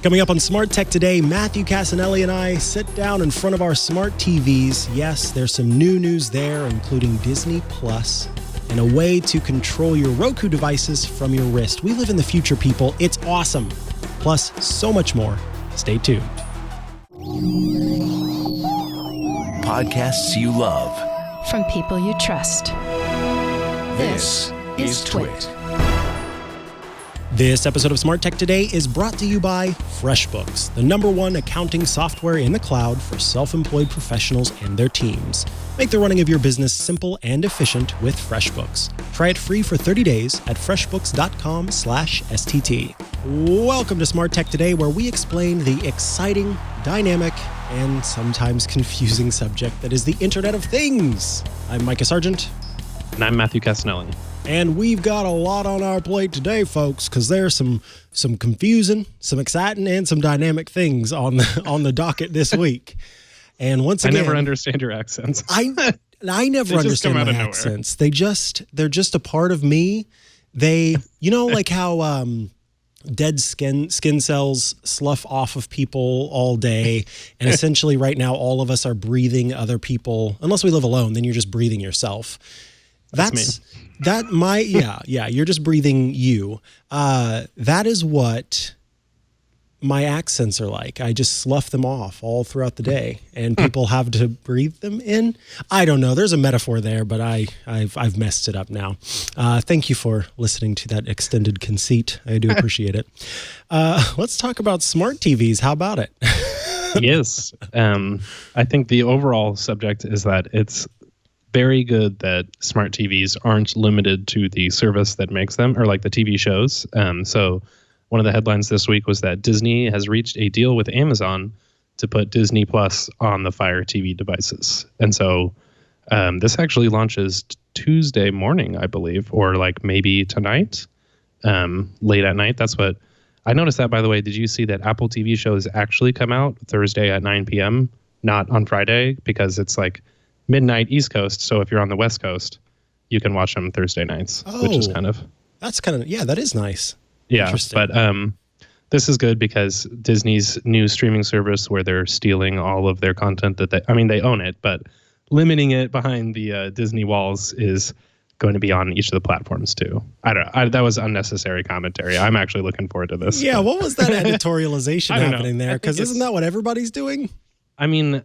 Coming up on Smart Tech today, Matthew Cassinelli and I sit down in front of our smart TVs. Yes, there's some new news there, including Disney Plus and a way to control your Roku devices from your wrist. We live in the future, people. It's awesome. Plus, so much more. Stay tuned. Podcasts you love. From people you trust. This is Twit. This episode of Smart Tech Today is brought to you by FreshBooks, the #1 accounting software in the cloud for self-employed professionals and their teams. Make the running of your business simple and efficient with FreshBooks. Try it free for 30 days at freshbooks.com/STT. Welcome to Smart Tech Today, where we explain the exciting, dynamic, and sometimes confusing subject that is the Internet of Things. I'm Mikah Sargent. And I'm Matthew Cassinelli. And we've got a lot on our plate today, folks, because there's some confusing, some exciting, and some dynamic things on the docket this week. And once again, I never understand your accents. I never understand my accents. They're just a part of me. They, like how dead skin cells slough off of people all day, and essentially right now all of us are breathing other people. Unless we live alone, then you're just breathing yourself. That's me. You're just breathing you. That is what my accents are like. I just slough them off all throughout the day, and people have to breathe them in. I don't know. There's a metaphor there, but I've messed it up now. Thank you for listening to that extended conceit. I do appreciate it. Let's talk about smart TVs. How about it? Yes. I think the overall subject is that it's very good that smart TVs aren't limited to the service that makes them, or like the TV shows. So one of the headlines this week was that Disney has reached a deal with Amazon to put Disney Plus on the Fire TV devices. And so this actually launches Tuesday morning, I believe, or like maybe tonight, late at night. That's what I noticed. That, by the way, did you see that Apple TV shows actually come out Thursday at 9 p.m., not on Friday, because it's like midnight East Coast. So if you're on the West Coast, you can watch them Thursday nights, which is that is nice. Yeah, but this is good because Disney's new streaming service, where they're stealing all of their content they own it, but limiting it behind the Disney walls is going to be on each of the platforms too. I don't know. That was unnecessary commentary. I'm actually looking forward to this. Yeah, what was that editorialization happening there? Because isn't that what everybody's doing? I mean,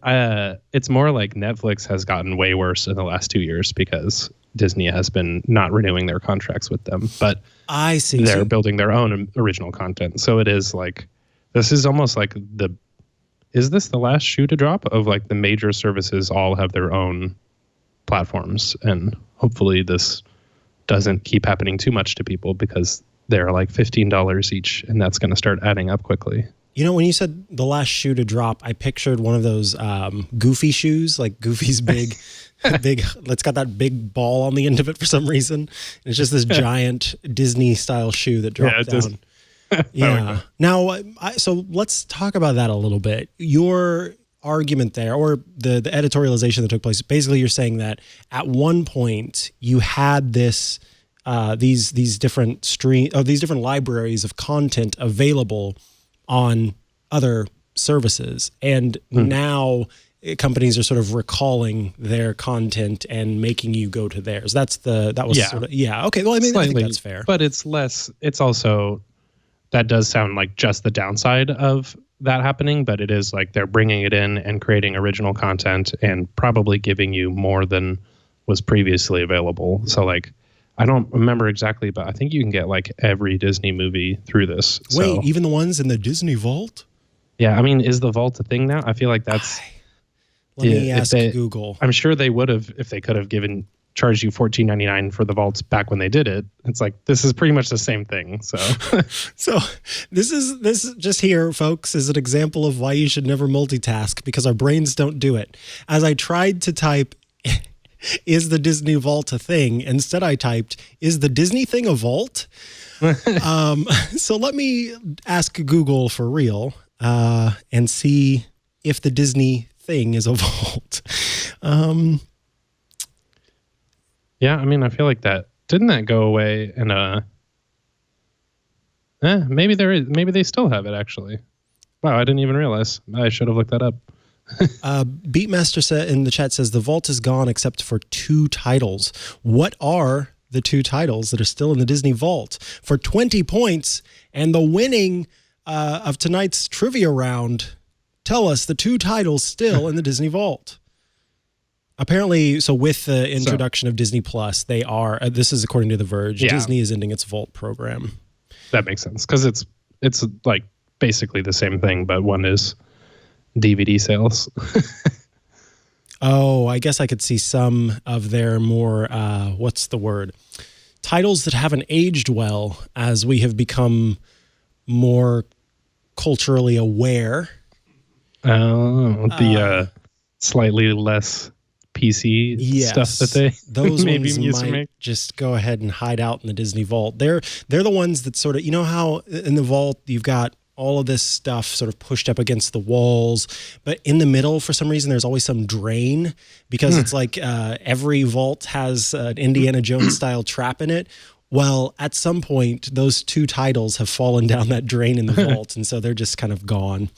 it's more like Netflix has gotten way worse in the last 2 years because Disney has been not renewing their contracts with them. But I see. They're building their own original content. So it is like, this is almost like is this the last shoe to drop of like the major services all have their own platforms? And hopefully this doesn't keep happening too much to people, because they're like $15 each, and that's going to start adding up quickly. When you said the last shoe to drop, I pictured one of those Goofy shoes, like Goofy's big, it's got that big ball on the end of it for some reason. And it's just this giant Disney-style shoe that dropped down. Yeah. Now, so let's talk about that a little bit. Your argument there, or the editorialization that took place, basically you're saying that at one point you had this these different libraries of content available on other services, and now companies are sort of recalling their content and making you go to theirs. Okay. Well, I think that's fair, but it's less. It's also, that does sound like just the downside of that happening, but it is like they're bringing it in and creating original content and probably giving you more than was previously available. So like, I don't remember exactly, but I think you can get like every Disney movie through this. Wait, even the ones in the Disney Vault? Yeah, I mean, is the Vault a thing now? I feel like that's... Let me ask Google. I'm sure they would have, if they could have charged you $14.99 for the Vault back when they did it. It's like, this is pretty much the same thing. So, so this is just here, folks, is an example of why you should never multitask, because our brains don't do it. As I tried to type, is the Disney Vault a thing? Instead, I typed, is the Disney thing a vault? So let me ask Google for real and see if the Disney thing is a vault. Yeah, I mean, I feel like didn't that go away? And maybe there is. Maybe they still have it actually. Wow, I didn't even realize. I should have looked that up. Beatmaster in the chat says the vault is gone except for 2 titles. What are the 2 titles that are still in the Disney vault? For 20 points and the winning of tonight's trivia round, tell us the 2 titles still in the Disney vault. Apparently, so with the introduction of Disney Plus, they are. This is according to The Verge. Yeah. Disney is ending its vault program. That makes sense because it's like basically the same thing, but one is DVD sales. Oh, I guess I could see some of their more, what's the word? Titles that haven't aged well as we have become more culturally aware. The slightly less PC stuff that they those maybe ones might just go ahead and hide out in the Disney vault. They're the ones that sort of, you know how in the vault you've got all of this stuff sort of pushed up against the walls, but in the middle, for some reason, there's always some drain because it's like every vault has an Indiana Jones style trap in it. Well, at some point, those 2 titles have fallen down that drain in the vault, and so they're just kind of gone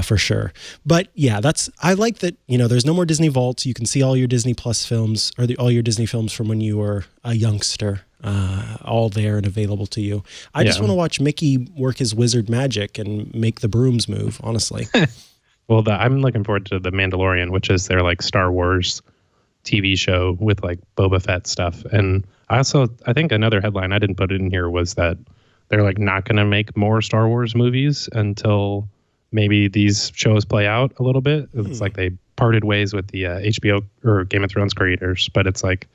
for sure. But yeah, I like that, there's no more Disney vaults. You can see all your Disney Plus films or all your Disney films from when you were a youngster, all there and available to you. I just want to watch Mickey work his wizard magic and make the brooms move, honestly. Well, I'm looking forward to The Mandalorian, which is their like Star Wars TV show with like Boba Fett stuff. And I think another headline, I didn't put it in here, was that they're like not going to make more Star Wars movies until maybe these shows play out a little bit. It's like they parted ways with the HBO or Game of Thrones creators, but it's like,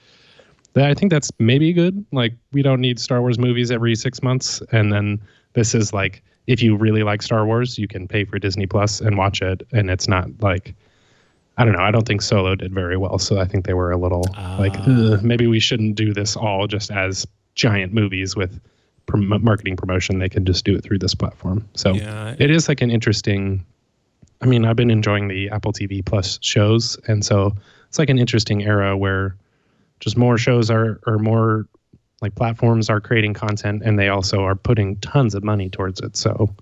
I think that's maybe good. Like, we don't need Star Wars movies every 6 months. And then this is like, if you really like Star Wars, you can pay for Disney Plus and watch it. And it's not like, I don't know. I don't think Solo did very well. So I think they were a little maybe we shouldn't do this all just as giant movies with marketing promotion. They can just do it through this platform. So it is like an interesting, I've been enjoying the Apple TV Plus shows. And so it's like an interesting era where just more shows are more like platforms are creating content and they also are putting tons of money towards it. So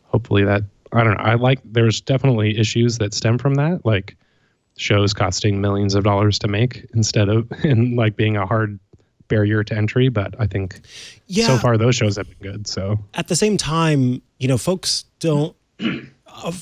hopefully that, I don't know. There's definitely issues that stem from that, like shows costing millions of dollars to make instead of like being a hard barrier to entry. But I think so far those shows have been good. So at the same time, folks don't,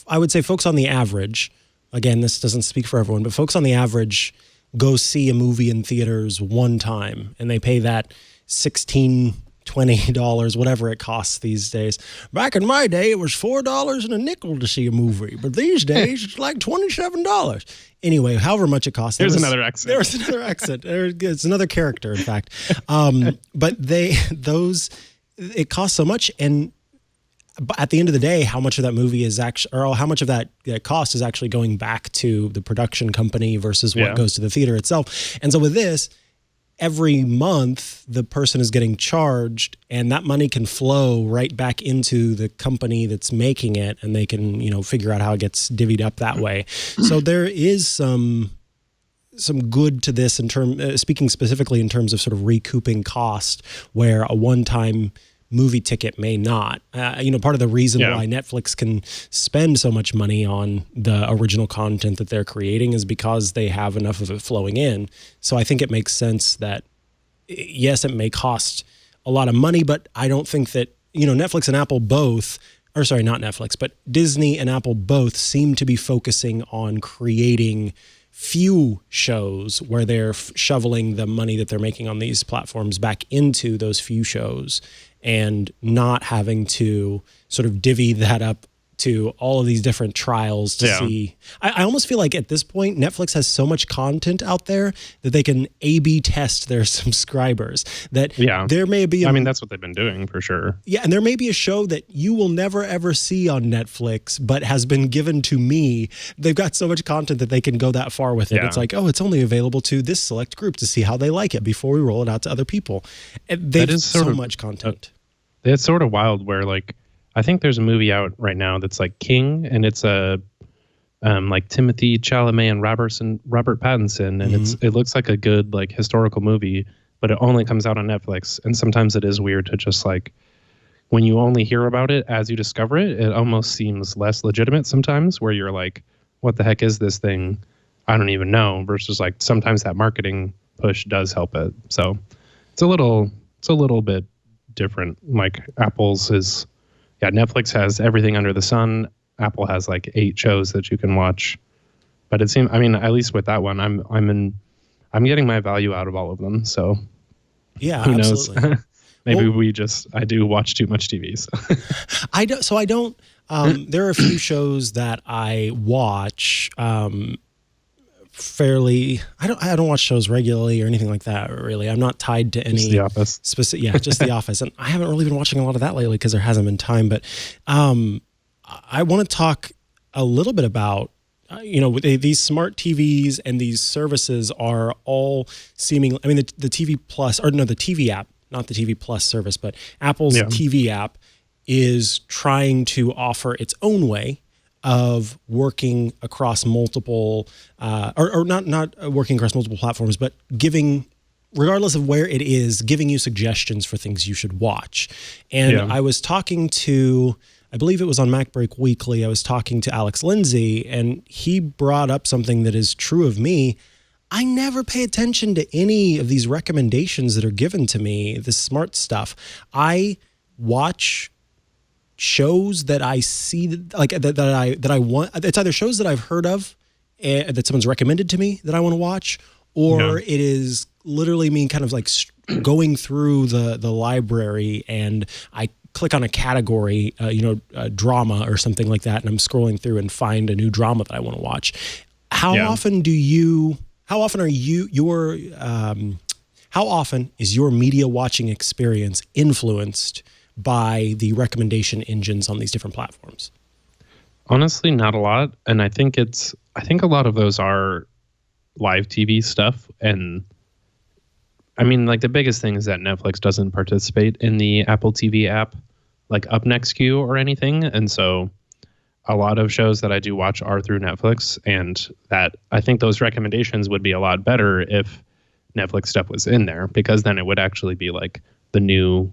I would say folks on the average, again, this doesn't speak for everyone, but folks on the average go see a movie in theaters one time and they pay that $16, $20, whatever it costs these days. Back in my day, it was $4 and a nickel to see a movie, but these days it's like $27. Anyway, however much it costs. There's another exit. There's another exit. It's another character, in fact. But it costs so much, and at the end of the day, how much of that movie is actually, or how much of that cost is actually going back to the production company versus what goes to the theater itself. And so with this, every month the person is getting charged and that money can flow right back into the company that's making it, and they can, figure out how it gets divvied up that way. So there is some good to this speaking specifically in terms of sort of recouping cost, where a one-time movie ticket may not. Part of the reason why Netflix can spend so much money on the original content that they're creating is because they have enough of it flowing in. So I think it makes sense that, yes, it may cost a lot of money, but I don't think that, Netflix and Apple both, or sorry, not Netflix, but Disney and Apple both seem to be focusing on creating few shows where they're shoveling the money that they're making on these platforms back into those few shows and not having to sort of divvy that up to all of these different trials to see. I almost feel like at this point, Netflix has so much content out there that they can A/B test their subscribers. That there may be... that's what they've been doing for sure. Yeah, and there may be a show that you will never, ever see on Netflix, but has been given to me. They've got so much content that they can go that far with it. It's like, it's only available to this select group to see how they like it before we roll it out to other people. They've so much content. It's sort of wild where, like, I think there's a movie out right now that's like King, and it's a like Timothy Chalamet and Robert Pattinson, and it looks like a good like historical movie, but it only comes out on Netflix. And sometimes it is weird to just like when you only hear about it as you discover it, it almost seems less legitimate sometimes, where you're like, what the heck is this thing? I don't even know, versus like sometimes that marketing push does help it. So it's a little bit different. Like Apple's is, Netflix has everything under the sun. Apple has like 8 shows that you can watch. But it seems, I mean, at least with that one, I'm getting my value out of all of them. So yeah, who absolutely. knows? Maybe I do watch too much TV. So. I don't. There are a few shows that I watch fairly. I don't watch shows regularly or anything like that. Really, I'm not tied to any. Just The Office. Specific, yeah, just The Office, and I haven't really been watching a lot of that lately because there hasn't been time. But I want to talk a little bit about. These smart TVs and these services are all seeming. I mean, the TV Plus, or no, the TV app, not the TV Plus service, but Apple's TV app is trying to offer its own way of working across multiple, or not working across multiple platforms, but giving, regardless of where it is, giving you suggestions for things you should watch. And I was talking to, I believe it was on MacBreak Weekly, I was talking to Alex Lindsay, and he brought up something that is true of me. I never pay attention to any of these recommendations that are given to me, the smart stuff. I watch shows that I see, that I want. It's either shows that I've heard of, that someone's recommended to me that I want to watch, or it is literally me kind of like going through the library, and I click on a category, drama or something like that, and I'm scrolling through and find a new drama that I want to watch. How often is your media watching experience influenced by the recommendation engines on these different platforms? Honestly, not a lot. And I think a lot of those are live TV stuff. And I mean, like the biggest thing is that Netflix doesn't participate in the Apple TV app, like Up Next queue or anything. And so a lot of shows that I do watch are through Netflix, and that I think those recommendations would be a lot better if Netflix stuff was in there, because then it would actually be like the new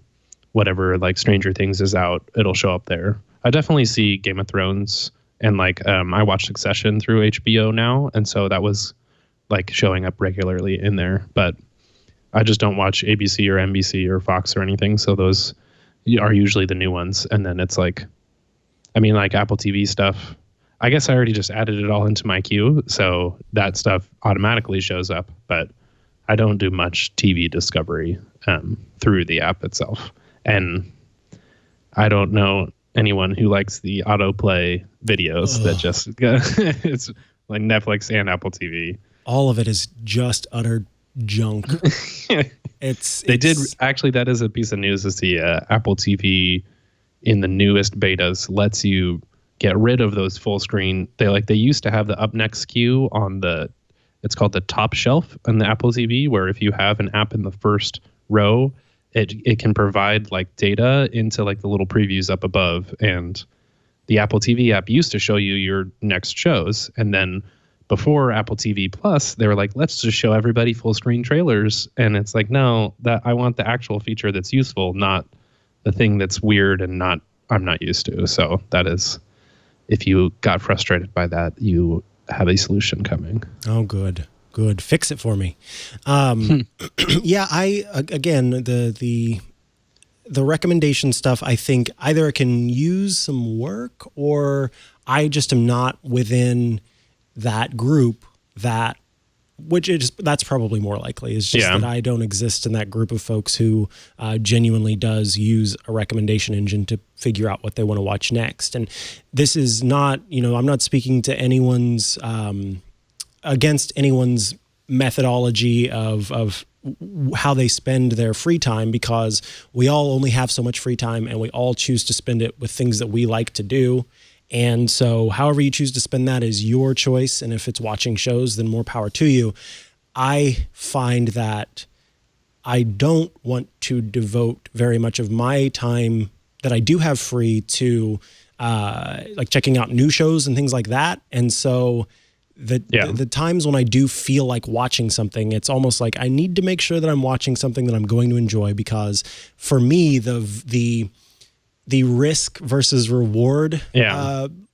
whatever, like Stranger Things is out, it'll show up there. I definitely see Game of Thrones, and like I watch Succession through HBO now, and so that was like showing up regularly in there. But I just don't watch ABC or NBC or Fox or anything, so those are usually the new ones. And then it's like, I mean, like Apple TV stuff, I guess I already just added it all into my queue, so that stuff automatically shows up. But I don't do much TV discovery through the app itself. And I don't know anyone who likes the autoplay videos that just, it's like Netflix and Apple TV. All of it is just utter junk. They did, actually, that is a piece of news, is the Apple TV in the newest betas lets you get rid of those full screen. They used to have the Up Next queue on it's called the top shelf on the Apple TV, where if you have an app in the first row, it can provide like data into like the little previews up above. And the Apple TV app used to show you your next shows. And then before Apple TV Plus, they were like, let's just show everybody full screen trailers. And it's like, no, that I want the actual feature that's useful, not the thing that's weird and I'm not used to. So that is, if you got frustrated by that, you have a solution coming. Oh, good. Fix it for me. Yeah, again, the recommendation stuff, I think either it can use some work, or I just am not within that group that's probably more likely. It's just that I don't exist in that group of folks who genuinely does use a recommendation engine to figure out what they want to watch next. And this is not, I'm not speaking to anyone's, against anyone's methodology of how they spend their free time, because we all only have so much free time and we all choose to spend it with things that we like to do. And so however you choose to spend that is your choice. And if it's watching shows, then more power to you. I find that I don't want to devote very much of my time that I do have free to like checking out new shows and things like that. And so the times when I do feel like watching something, it's almost like I need to make sure that I'm watching something that I'm going to enjoy, because for me, the the risk versus reward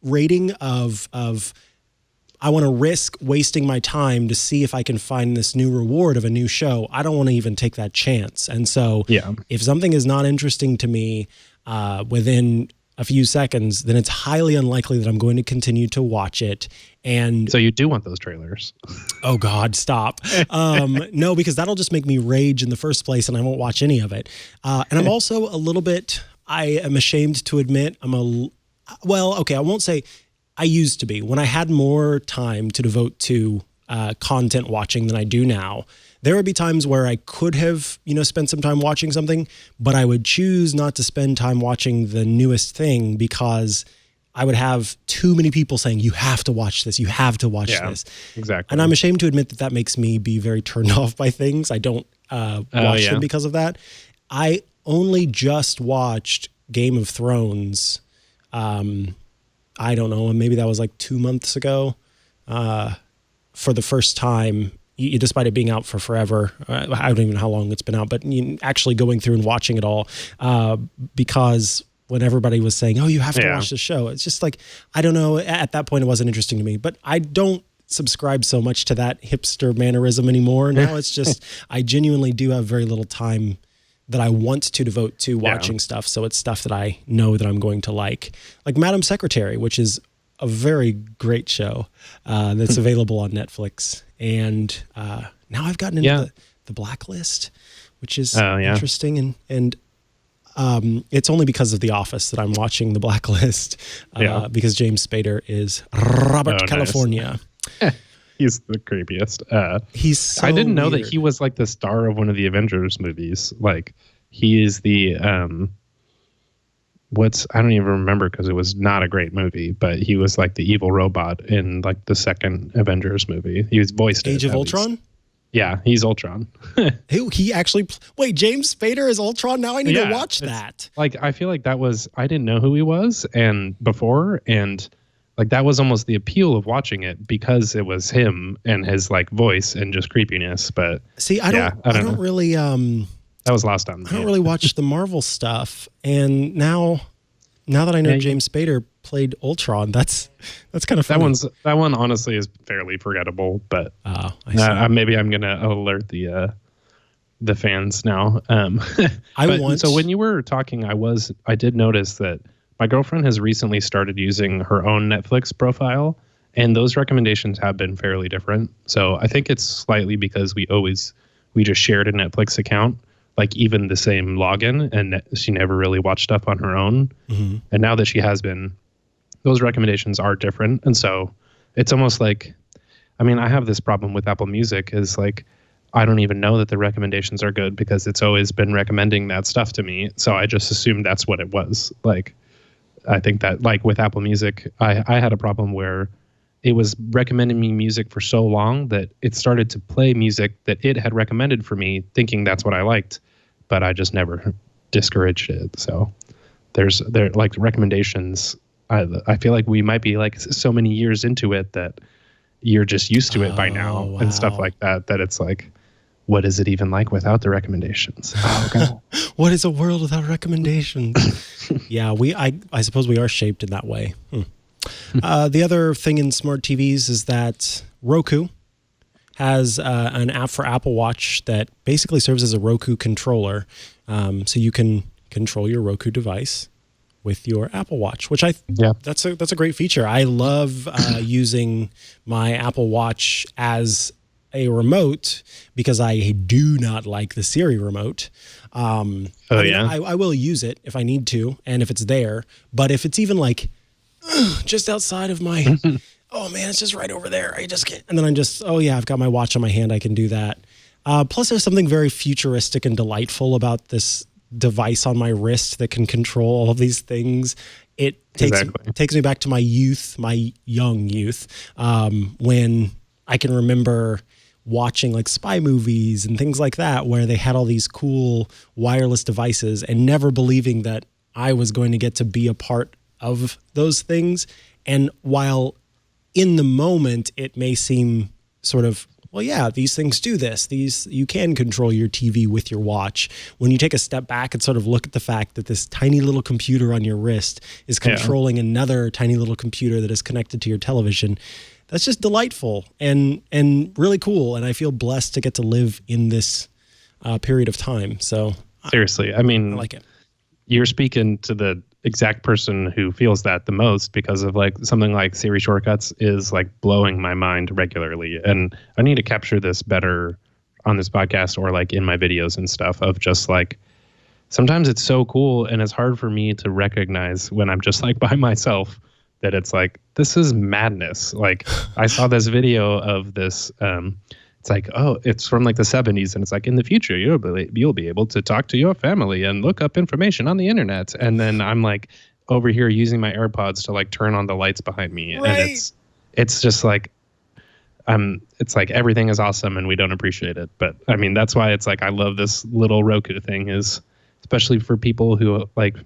rating of I want to risk wasting my time to see if I can find this new reward of a new show. I don't want to even take that chance. And so if something is not interesting to me within a few seconds, then it's highly unlikely that I'm going to continue to watch it. And so you do want those trailers? Oh God, stop. No, because that'll just make me rage in the first place and I won't watch any of it. And I'm also a little bit, I am ashamed to admit, I won't say I used to be. When I had more time to devote to content watching than I do now, there would be times where I could have, spent some time watching something, but I would choose not to spend time watching the newest thing because I would have too many people saying, you have to watch this, you have to watch this. Exactly. And I'm ashamed to admit that makes me be very turned off by things. I don't watch them because of that. I only just watched Game of Thrones. I don't know, maybe that was like 2 months ago for the first time. Despite it being out for forever, I don't even know how long it's been out, but actually going through and watching it all because when everybody was saying, oh, you have to watch the show, it's just like, I don't know, at that point it wasn't interesting to me, but I don't subscribe so much to that hipster mannerism anymore. Now it's just, I genuinely do have very little time that I want to devote to watching stuff, so it's stuff that I know that I'm going to like Madam Secretary, which is a very great show that's available on Netflix. And now I've gotten into the Blacklist, which is interesting. And it's only because of The Office that I'm watching the Blacklist because James Spader is Robert California. Nice. He's the creepiest. He's so I didn't know weird. that he was like the star of one of the Avengers movies. Like he is the I don't even remember because it was not a great movie, but he was like the evil robot in like the second Avengers movie. He was voiced Age of Ultron? Yeah, he's Ultron. He actually, wait, James Spader is Ultron? Now I need to watch that. Like, I feel like I didn't know who he was and like that was almost the appeal of watching it because it was him and his like voice and just creepiness. But see, I don't really, that was lost on me. I don't really watch the Marvel stuff, and now that I know James Spader played Ultron, that's kind of funny. That one honestly is fairly forgettable, but maybe I'm gonna alert the fans now. So when you were talking, I did notice that my girlfriend has recently started using her own Netflix profile, and those recommendations have been fairly different. So I think it's slightly because we just shared a Netflix account, like even the same login, and she never really watched stuff on her own. Mm-hmm. And now that she has been, those recommendations are different. And so it's almost like, I mean, I have this problem with Apple Music is like, I don't even know that the recommendations are good because it's always been recommending that stuff to me. So I just assumed that's what it was. Like, I think that like with Apple Music, I had a problem where it was recommending me music for so long that it started to play music that it had recommended for me, thinking that's what I liked, but I just never discouraged it. So there like recommendations. I feel like we might be like so many years into it that you're just used to it by now and stuff like that, that it's like, what is it even like without the recommendations? Oh, God. What is a world without recommendations? Yeah, I suppose we are shaped in that way. The other thing in smart TVs is that Roku has an app for Apple Watch that basically serves as a Roku controller. So you can control your Roku device with your Apple Watch, which that's a great feature. I love using my Apple Watch as a remote because I do not like the Siri remote. I will use it if I need to and if it's there, but if it's even like just outside of my oh man, it's just right over there, I just can't, and then I'm just, oh yeah, I've got my watch on my hand, I can do that. Plus there's something very futuristic and delightful about this device on my wrist that can control all of these things. It takes me back to my youth, my young youth, when I can remember watching like spy movies and things like that, where they had all these cool wireless devices and never believing that I was going to get to be a part of those things. And while in the moment it may seem sort of well, yeah, these things do this. You can control your TV with your watch. When you take a step back and sort of look at the fact that this tiny little computer on your wrist is controlling another tiny little computer that is connected to your television, that's just delightful and really cool. And I feel blessed to get to live in this period of time. So seriously, I mean, I like it. You're speaking to the exact person who feels that the most, because of like something like Siri shortcuts is like blowing my mind regularly. And I need to capture this better on this podcast or like in my videos and stuff, of just like, sometimes it's so cool and it's hard for me to recognize when I'm just like by myself that it's like, this is madness. Like I saw this video of this, it's like, oh, it's from like the 70s. And it's like, in the future, you'll be able to talk to your family and look up information on the internet. And then I'm like over here using my AirPods to like turn on the lights behind me. Right. And it's just like, it's like everything is awesome and we don't appreciate it. But I mean, that's why it's like, I love this little Roku thing, is especially for people who like,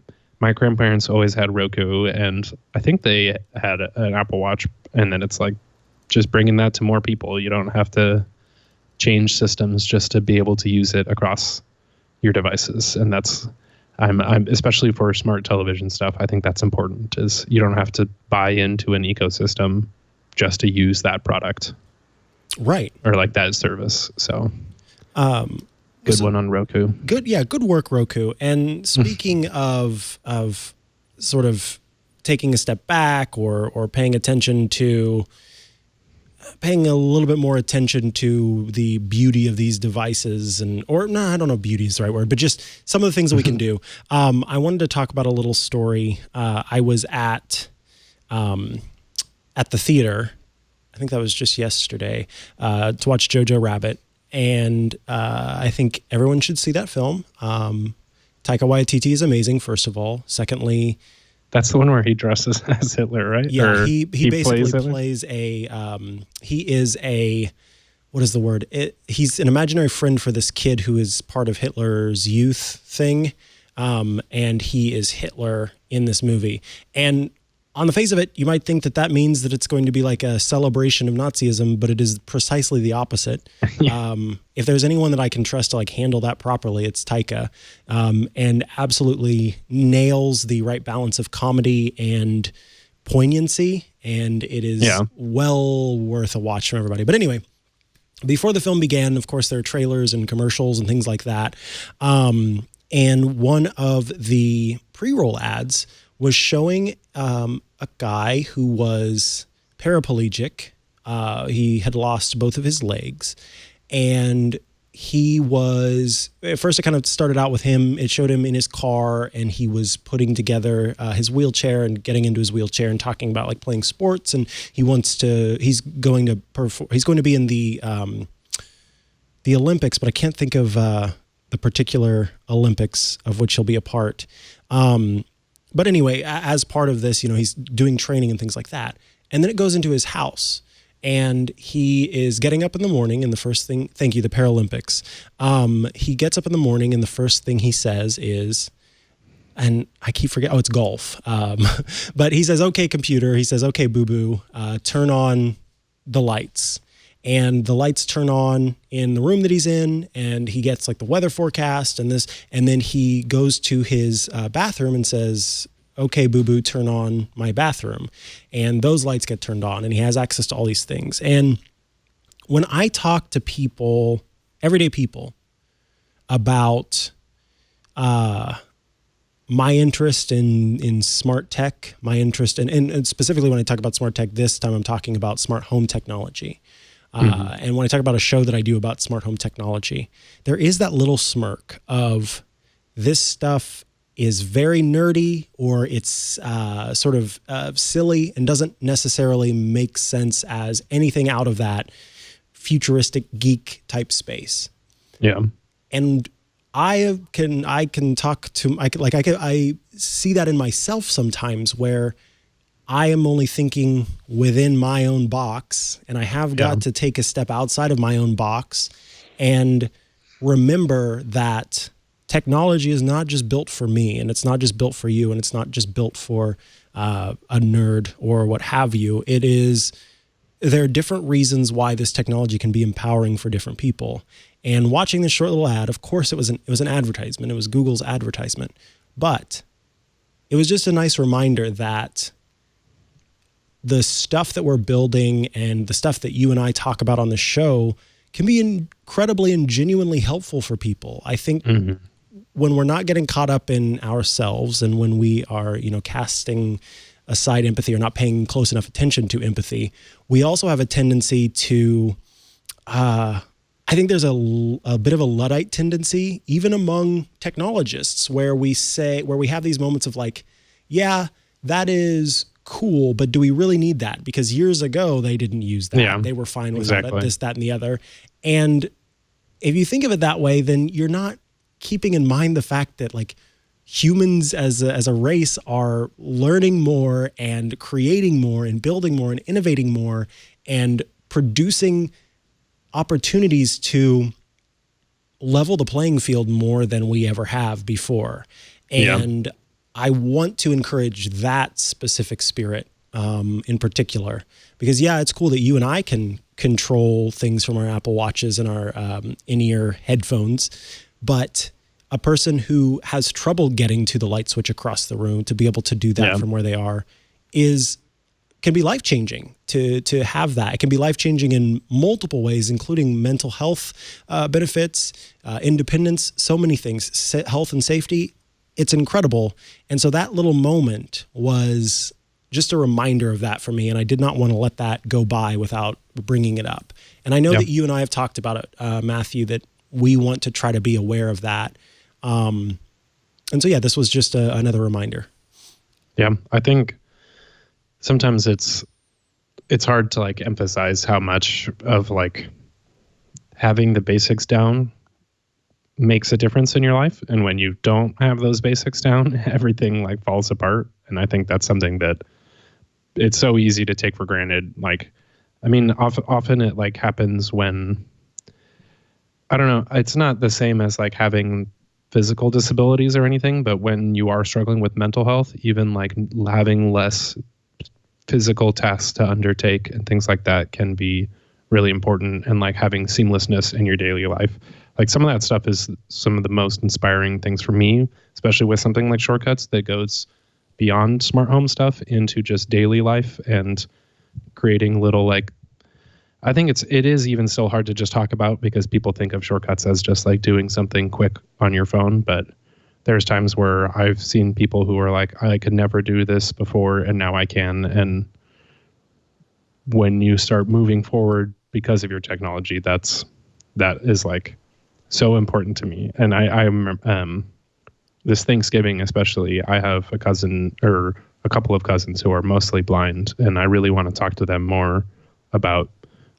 my grandparents always had Roku, and I think they had an Apple Watch. And then it's like just bringing that to more people. You don't have to change systems just to be able to use it across your devices. And that's, I'm especially for smart television stuff, I think that's important, is you don't have to buy into an ecosystem just to use that product. Right. Or like that service. So, good one on Roku. Good. Yeah. Good work, Roku. And speaking of sort of taking a step back or paying a little bit more attention to the beauty of these devices, I don't know, beauty is the right word, but just some of the things that we can do. I wanted to talk about a little story. I was at the theater, I think that was just yesterday, to watch Jojo Rabbit. And I think everyone should see that film. Taika Waititi is amazing, first of all. Secondly, that's the one where he dresses as Hitler, right? Yeah, he basically plays he is a, what is the word? He's an imaginary friend for this kid who is part of Hitler's youth thing, and he is Hitler in this movie. And on the face of it, you might think that means that it's going to be like a celebration of Nazism, but it is precisely the opposite. If there's anyone that I can trust to like handle that properly, it's Taika, and absolutely nails the right balance of comedy and poignancy. And it is well worth a watch from everybody. But anyway, before the film began, of course, there are trailers and commercials and things like that. And one of the pre-roll ads was showing a guy who was paraplegic. He had lost both of his legs, and he was, at first it kind of started out with him. It showed him in his car, and he was putting together his wheelchair and getting into his wheelchair and talking about like playing sports. And he's going to be in the Olympics, but I can't think of the particular Olympics of which he'll be a part. But anyway, as part of this, he's doing training and things like that. And then it goes into his house, and he is getting up in the morning, and the first thing, thank you, the Paralympics. He gets up in the morning, and the first thing he says is, and I keep forgetting, it's golf. But he says, okay, computer. He says, okay, boo-boo, turn on the lights. And the lights turn on in the room that he's in, and he gets like the weather forecast and this, and then he goes to his bathroom and says, okay, boo-boo, turn on my bathroom. And those lights get turned on, and he has access to all these things. And when I talk to people, everyday people, about my interest in smart tech, my interest and specifically when I talk about smart tech, this time I'm talking about smart home technology. And when I talk about a show that I do about smart home technology, there is that little smirk of this stuff is very nerdy, or it's sort of silly and doesn't necessarily make sense as anything out of that futuristic geek type space. Yeah. And I see that in myself sometimes, where I am only thinking within my own box, and I have got to take a step outside of my own box and remember that technology is not just built for me, and it's not just built for you, and it's not just built for a nerd or what have you. It is there are different reasons why this technology can be empowering for different people. And watching this short little ad, of course, it was an advertisement. It was Google's advertisement. But it was just a nice reminder that the stuff that we're building and the stuff that you and I talk about on the show can be incredibly and genuinely helpful for people. I think when we're not getting caught up in ourselves and when we are, casting aside empathy or not paying close enough attention to empathy, we also have a tendency to, I think there's a bit of a Luddite tendency, even among technologists, where we have these moments of like, yeah, that is cool, but do we really need that? Because years ago, they didn't use that. Yeah, they were fine without it, this, that, and the other. And if you think of it that way, then you're not keeping in mind the fact that like humans as a race are learning more and creating more and building more and innovating more and producing opportunities to level the playing field more than we ever have before. And I want to encourage that specific spirit in particular, because it's cool that you and I can control things from our Apple Watches and our in-ear headphones, but a person who has trouble getting to the light switch across the room to be able to do that from where they are can be life-changing to have that. It can be life-changing in multiple ways, including mental health benefits, independence, so many things, health and safety. It's incredible. And so that little moment was just a reminder of that for me. And I did not want to let that go by without bringing it up. And I know that you and I have talked about it, Matthew, that we want to try to be aware of that. And so, this was just another reminder. Yeah, I think sometimes it's hard to like emphasize how much of like having the basics down makes a difference in your life. And when you don't have those basics down, everything like falls apart. And I think that's something that it's so easy to take for granted. Like, I mean, often it like happens when, I don't know, it's not the same as like having physical disabilities or anything, but when you are struggling with mental health, even like having less physical tasks to undertake and things like that can be really important, and like having seamlessness in your daily life. Like some of that stuff is some of the most inspiring things for me, especially with something like Shortcuts that goes beyond smart home stuff into just daily life and creating little like, I think it is even still hard to just talk about because people think of Shortcuts as just like doing something quick on your phone. But there's times where I've seen people who are like, I could never do this before and now I can. And when you start moving forward because of your technology, that is like so important to me. And I remember this Thanksgiving, especially, I have a cousin or a couple of cousins who are mostly blind, and I really want to talk to them more about,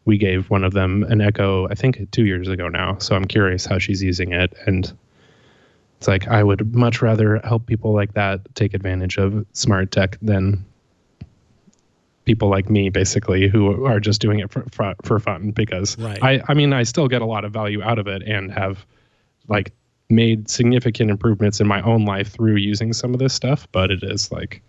we gave one of them an Echo, I think 2 years ago now. So I'm curious how she's using it. And it's like, I would much rather help people like that take advantage of smart tech than people like me, basically, who are just doing it for fun, because I mean, I still get a lot of value out of it and have like made significant improvements in my own life through using some of this stuff. But it is like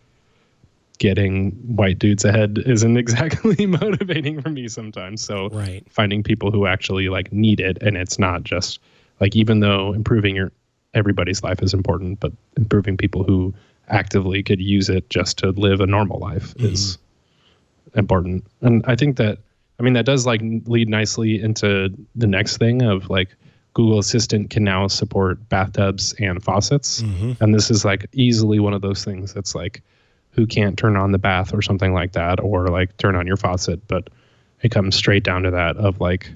getting white dudes ahead isn't exactly motivating for me sometimes. So finding people who actually like need it, and it's not just like, even though improving everybody's life is important, but improving people who actively could use it just to live a normal life is important. And I think that, I mean, that does like lead nicely into the next thing of like, Google Assistant can now support bathtubs and faucets. And this is like easily one of those things that's like, who can't turn on the bath or something like that, or like turn on your faucet. But it comes straight down to that of like,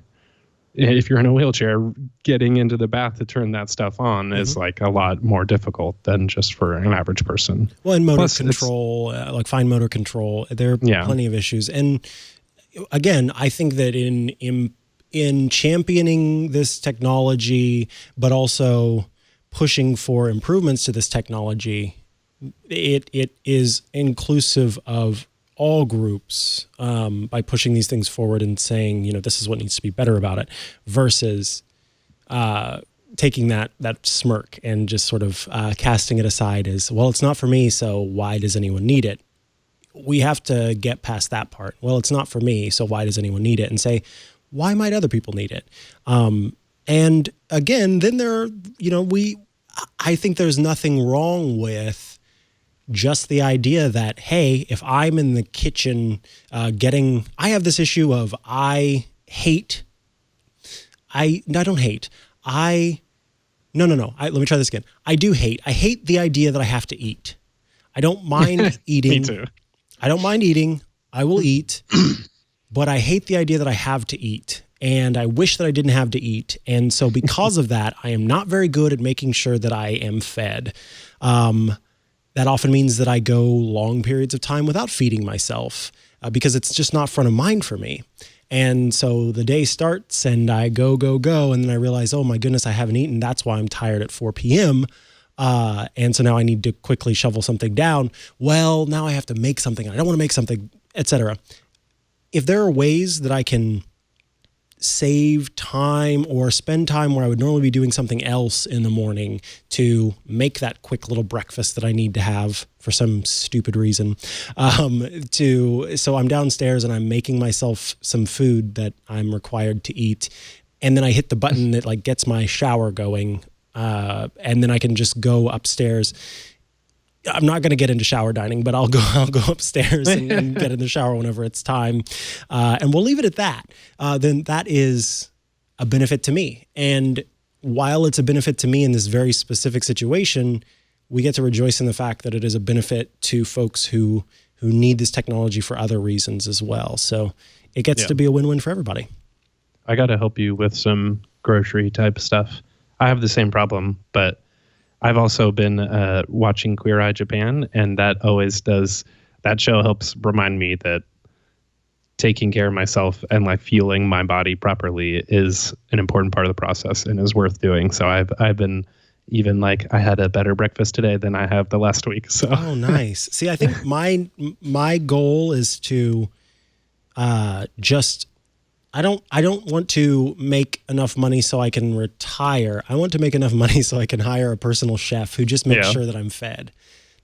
if you're in a wheelchair, getting into the bath to turn that stuff on is like a lot more difficult than just for an average person. Well, and motor control, like fine motor control, there are plenty of issues. And again, I think that in championing this technology, but also pushing for improvements to this technology, it is inclusive of all groups by pushing these things forward and saying, this is what needs to be better about it, versus taking that smirk and just sort of casting it aside as, well, it's not for me, so why does anyone need it? we have to get past that part. Well, it's not for me, so why does anyone need it? And say, why might other people need it? And again, then I think there's nothing wrong with just the idea that, hey, if I'm in the kitchen I have this issue of no, let me try this again. I hate the idea that I have to eat. I don't mind eating. Me too. I don't mind eating. I will eat, but I hate the idea that I have to eat. And I wish that I didn't have to eat. And so because of that, I am not very good at making sure that I am fed. That often means that I go long periods of time without feeding myself because it's just not front of mind for me. And so the day starts and I go, and then I realize, oh my goodness, I haven't eaten. That's why I'm tired at 4 p.m. And so now I need to quickly shovel something down. Well, now I have to make something. I don't want to make something, etc. If there are ways that I can save time or spend time where I would normally be doing something else in the morning to make that quick little breakfast that I need to have for some stupid reason. So I'm downstairs and I'm making myself some food that I'm required to eat. And then I hit the button that like gets my shower going. And then I can just go upstairs. I'm not going to get into shower dining, but I'll go upstairs and get in the shower whenever it's time. And we'll leave it at that. Then that is a benefit to me. And while it's a benefit to me in this very specific situation, we get to rejoice in the fact that it is a benefit to folks who need this technology for other reasons as well. So it gets to be a win-win for everybody. I got to help you with some grocery type stuff. I have the same problem, but I've also been watching Queer Eye Japan, and that show helps remind me that taking care of myself and like fueling my body properly is an important part of the process and is worth doing. So I've been even like I had a better breakfast today than I have the last week. So oh, nice. See, I think my goal is to I don't want to make enough money so I can retire. I want to make enough money so I can hire a personal chef who just makes sure that I'm fed.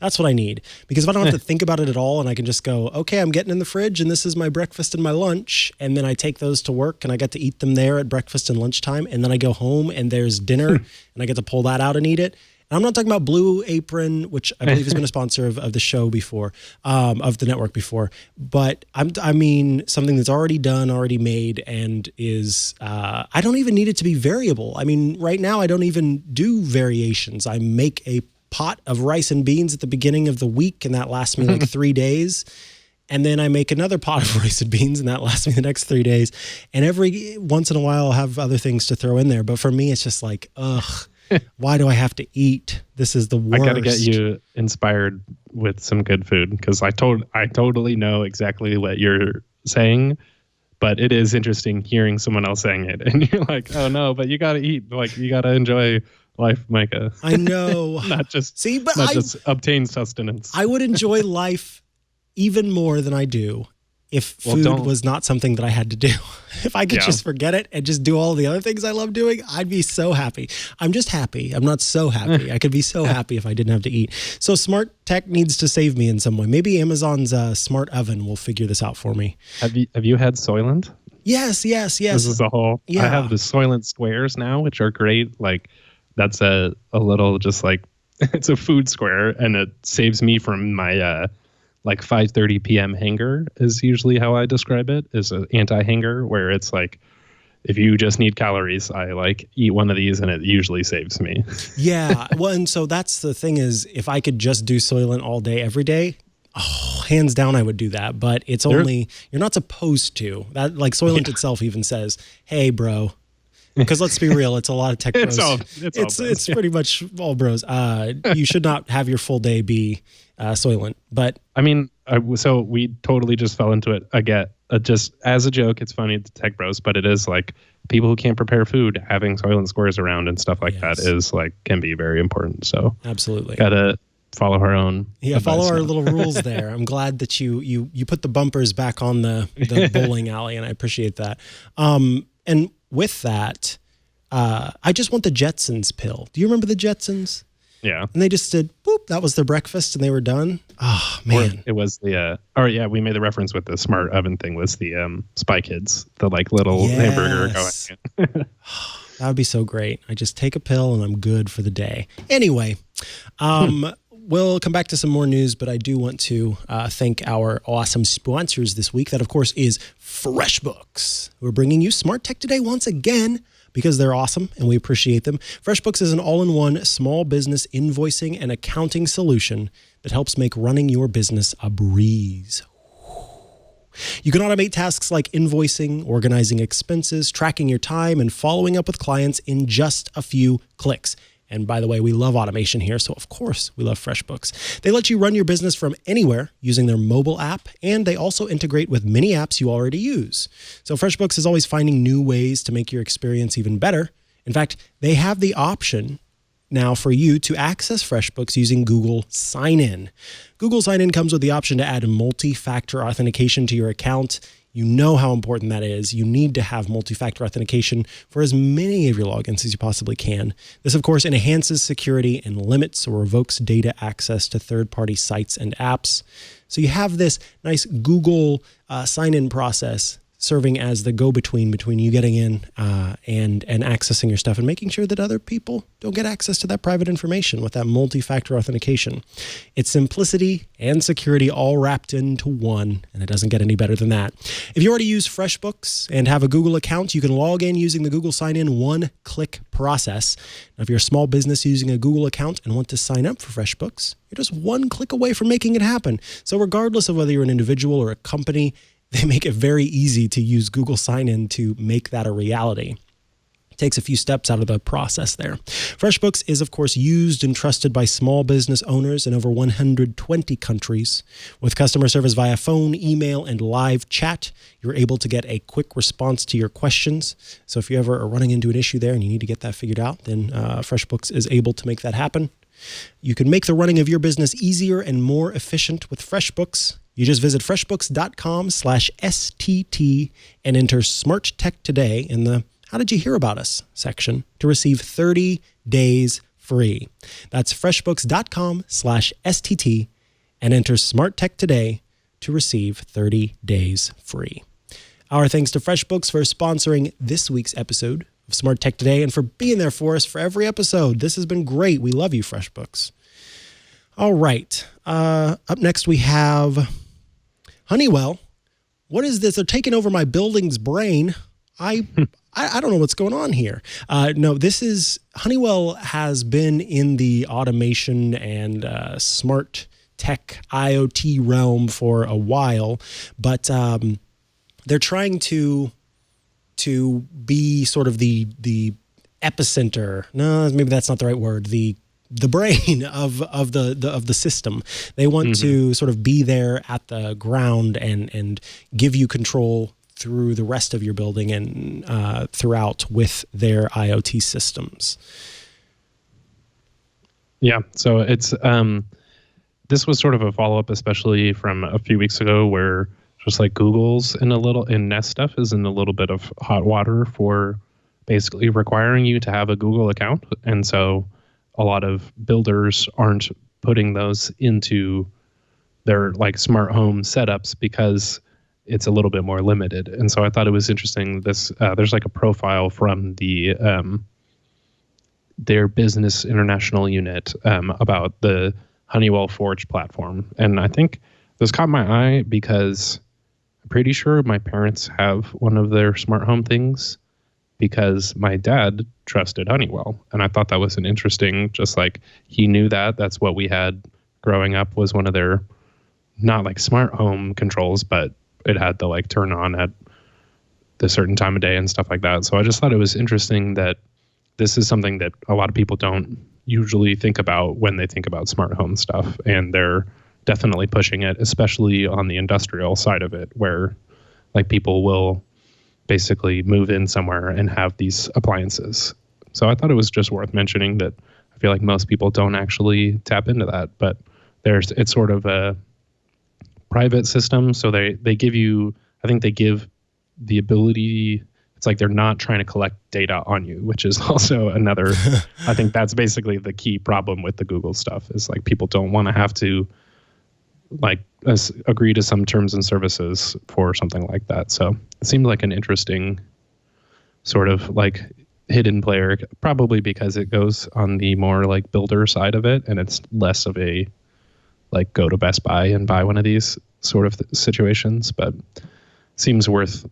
That's what I need. Because if I don't have to think about it at all and I can just go, okay, I'm getting in the fridge and this is my breakfast and my lunch. And then I take those to work and I get to eat them there at breakfast and lunchtime. And then I go home and there's dinner and I get to pull that out and eat it. And I'm not talking about Blue Apron, which I believe has been a sponsor of the show before, of the network before. But I mean something that's already done, already made, and is, I don't even need it to be variable. I mean, right now I don't even do variations. I make a pot of rice and beans at the beginning of the week, and that lasts me like 3 days. And then I make another pot of rice and beans, and that lasts me the next 3 days. And every once in a while I'll have other things to throw in there. But for me, it's just like, ugh. Why do I have to eat? This is the worst. I got to get you inspired with some good food because I totally know exactly what you're saying, but it is interesting hearing someone else saying it, and you're like, oh no, but you got to eat. Like you got to enjoy life, Micah. I know. not just just obtain sustenance. I would enjoy life even more than I do if food was not something that I had to do. If I could just forget it and just do all the other things I love doing, I'd be so happy. I'm just happy. I'm not so happy. I could be so happy if I didn't have to eat. So smart tech needs to save me in some way. Maybe Amazon's smart oven will figure this out for me. Have you had Soylent? Yes. This is a whole. Yeah. I have the Soylent squares now, which are great. Like that's a little just like it's a food square, and it saves me from my like 5:30 p.m. hanger is usually how I describe it, is an anti-hanger where it's like, if you just need calories, I like eat one of these and it usually saves me. Yeah. Well, and so that's the thing is if I could just do Soylent all day, every day, hands down, I would do that. But it's only, you're not supposed to. That like Soylent itself even says, hey, bro. Because let's be real, it's a lot of tech bros. It's pretty much all bros. You should not have your full day be Soylent. But I mean, so we totally just fell into it. I get just as a joke, it's funny to tech bros, but it is like people who can't prepare food, having Soylent squares around and stuff like that is like can be very important. So absolutely, gotta follow our own. Yeah, follow our little rules there. I'm glad that you put the bumpers back on the bowling alley, and I appreciate that. And with that, I just want the Jetsons pill. Do you remember the Jetsons? Yeah. And they just said, boop, that was their breakfast and they were done. Oh, man. Or it was we made the reference with the smart oven thing was the Spy Kids, the like little hamburger going. That would be so great. I just take a pill and I'm good for the day. Anyway, we'll come back to some more news, but I do want to thank our awesome sponsors this week. That, of course, is FreshBooks, who are bringing you Smart Tech Today once again because they're awesome and we appreciate them. FreshBooks is an all-in-one small business invoicing and accounting solution that helps make running your business a breeze. You can automate tasks like invoicing, organizing expenses, tracking your time, and following up with clients in just a few clicks. And by the way, we love automation here, so of course we love FreshBooks. They let you run your business from anywhere using their mobile app, and they also integrate with many apps you already use. So FreshBooks is always finding new ways to make your experience even better. In fact, they have the option now for you to access FreshBooks using Google Sign-In. Google Sign-In comes with the option to add multi-factor authentication to your account. You know how important that is. You need to have multi-factor authentication for as many of your logins as you possibly can. This, of course, enhances security and limits or revokes data access to third-party sites and apps. So you have this nice Google sign-in process serving as the go-between between you getting in and accessing your stuff and making sure that other people don't get access to that private information with that multi-factor authentication. It's simplicity and security all wrapped into one, and it doesn't get any better than that. If you already use FreshBooks and have a Google account, you can log in using the Google Sign-In one-click process. Now, if you're a small business using a Google account and want to sign up for FreshBooks, you're just one click away from making it happen. So regardless of whether you're an individual or a company, they make it very easy to use Google Sign-In to make that a reality. It takes a few steps out of the process there. FreshBooks is, of course, used and trusted by small business owners in over 120 countries. With customer service via phone, email, and live chat, you're able to get a quick response to your questions. So if you ever are running into an issue there and you need to get that figured out, then FreshBooks is able to make that happen. You can make the running of your business easier and more efficient with FreshBooks. You just visit freshbooks.com/STT and enter Smart Tech Today in the How Did You Hear About Us section to receive 30 days free. That's freshbooks.com/STT and enter Smart Tech Today to receive 30 days free. Our thanks to FreshBooks for sponsoring this week's episode of Smart Tech Today and for being there for us for every episode. This has been great. We love you, FreshBooks. All right. Up next, we have Honeywell. What is this? They're taking over my building's brain. I don't know what's going on here. No, this is Honeywell has been in the automation and smart tech IoT realm for a while, but they're trying to be sort of the epicenter. No, maybe that's not the right word. The brain of the system. They want to sort of be there at the ground and give you control through the rest of your building and throughout with their IoT systems. Yeah, so it's this was sort of a follow-up, especially from a few weeks ago, where just like Google's in Nest stuff is in a little bit of hot water for basically requiring you to have a Google account, and so a lot of builders aren't putting those into their like smart home setups because it's a little bit more limited. And so I thought it was interesting. This there's like a profile from the their business international unit about the Honeywell Forge platform, and I think this caught my eye because I'm pretty sure my parents have one of their smart home things, because my dad trusted Honeywell. And I thought that was an interesting, just like he knew that's what we had growing up, was one of their, not like smart home controls, but it had to like turn on at the certain time of day and stuff like that. So I just thought it was interesting that this is something that a lot of people don't usually think about when they think about smart home stuff. And they're definitely pushing it, especially on the industrial side of it, where like people will basically move in somewhere and have these appliances. So I thought it was just worth mentioning that I feel like most people don't actually tap into that, but it's sort of a private system. So they give you, I think they give the ability, it's like they're not trying to collect data on you, which is also another, I think that's basically the key problem with the Google stuff is like people don't want to have to like agree to some terms and services for something like that. So it seemed like an interesting sort of like hidden player, probably because it goes on the more like builder side of it. And it's less of a like go to Best Buy and buy one of these sort of situations, but seems worth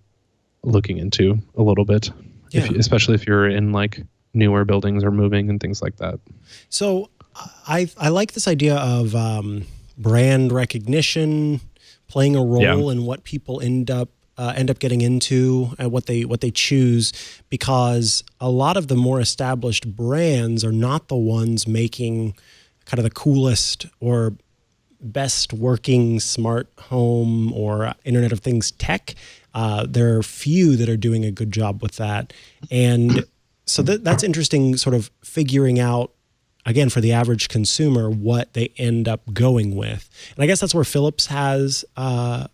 looking into a little bit, especially if you're in like newer buildings or moving and things like that. So I like this idea of brand recognition playing a role in what people end up getting into and what they choose, because a lot of the more established brands are not the ones making kind of the coolest or best working smart home or Internet of Things tech. There are few that are doing a good job with that. And so that's interesting, sort of figuring out, again, for the average consumer, what they end up going with. And I guess that's where Philips has a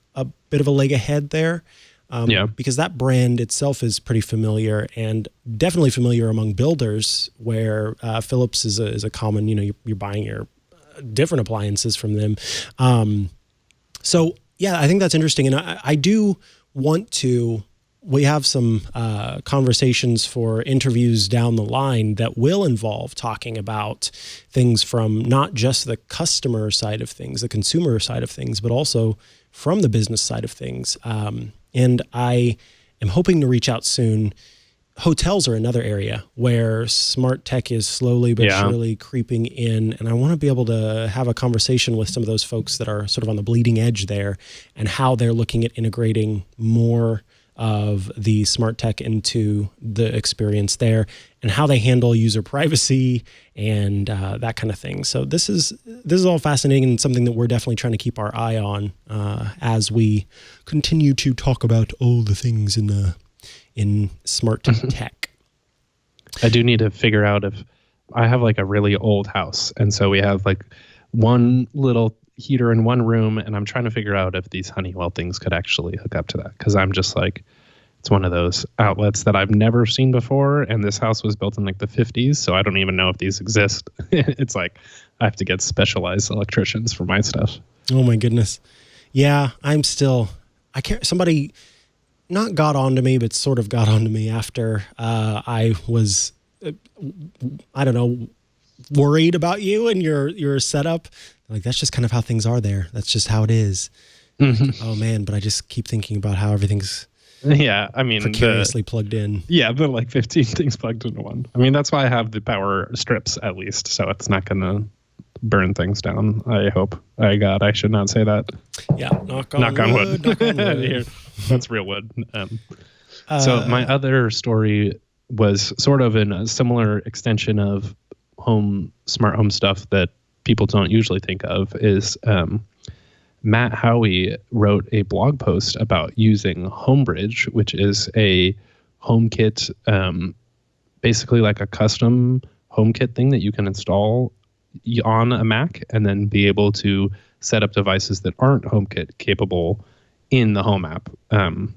bit of a leg ahead there. Because that brand itself is pretty familiar and definitely familiar among builders, where Philips is a common, you're buying your different appliances from them. So yeah, I think that's interesting. And I do want to, we have some conversations for interviews down the line that will involve talking about things from not just the customer side of things, the consumer side of things, but also from the business side of things. And I am hoping to reach out soon. Hotels are another area where smart tech is slowly but surely creeping in. And I want to be able to have a conversation with some of those folks that are sort of on the bleeding edge there and how they're looking at integrating more of the smart tech into the experience there and how they handle user privacy and that kind of thing. So this is all fascinating and something that we're definitely trying to keep our eye on as we continue to talk about all the things in smart tech. I do need to figure out if I have like a really old house. And so we have like one little heater in one room, and I'm trying to figure out if these Honeywell things could actually hook up to that. Cause I'm just like, it's one of those outlets that I've never seen before. And this house was built in like the 50s. So I don't even know if these exist. It's like, I have to get specialized electricians for my stuff. Oh my goodness. Yeah. Somebody not got onto me, but sort of got onto me after I was, worried about you and your setup. Like, that's just kind of how things are there. That's just how it is. Mm-hmm. Oh man, but I just keep thinking about how everything's precariously plugged in. Yeah, the like 15 things plugged into one. I mean, that's why I have the power strips at least, so it's not going to burn things down. I hope. I should not say that. Yeah, knock on wood. Knock on wood. Here, that's real wood. So my other story was sort of in a similar extension of smart home stuff that people don't usually think of is Matt Howey wrote a blog post about using Homebridge, which is a HomeKit, basically like a custom HomeKit thing that you can install on a Mac and then be able to set up devices that aren't HomeKit capable in the Home app. And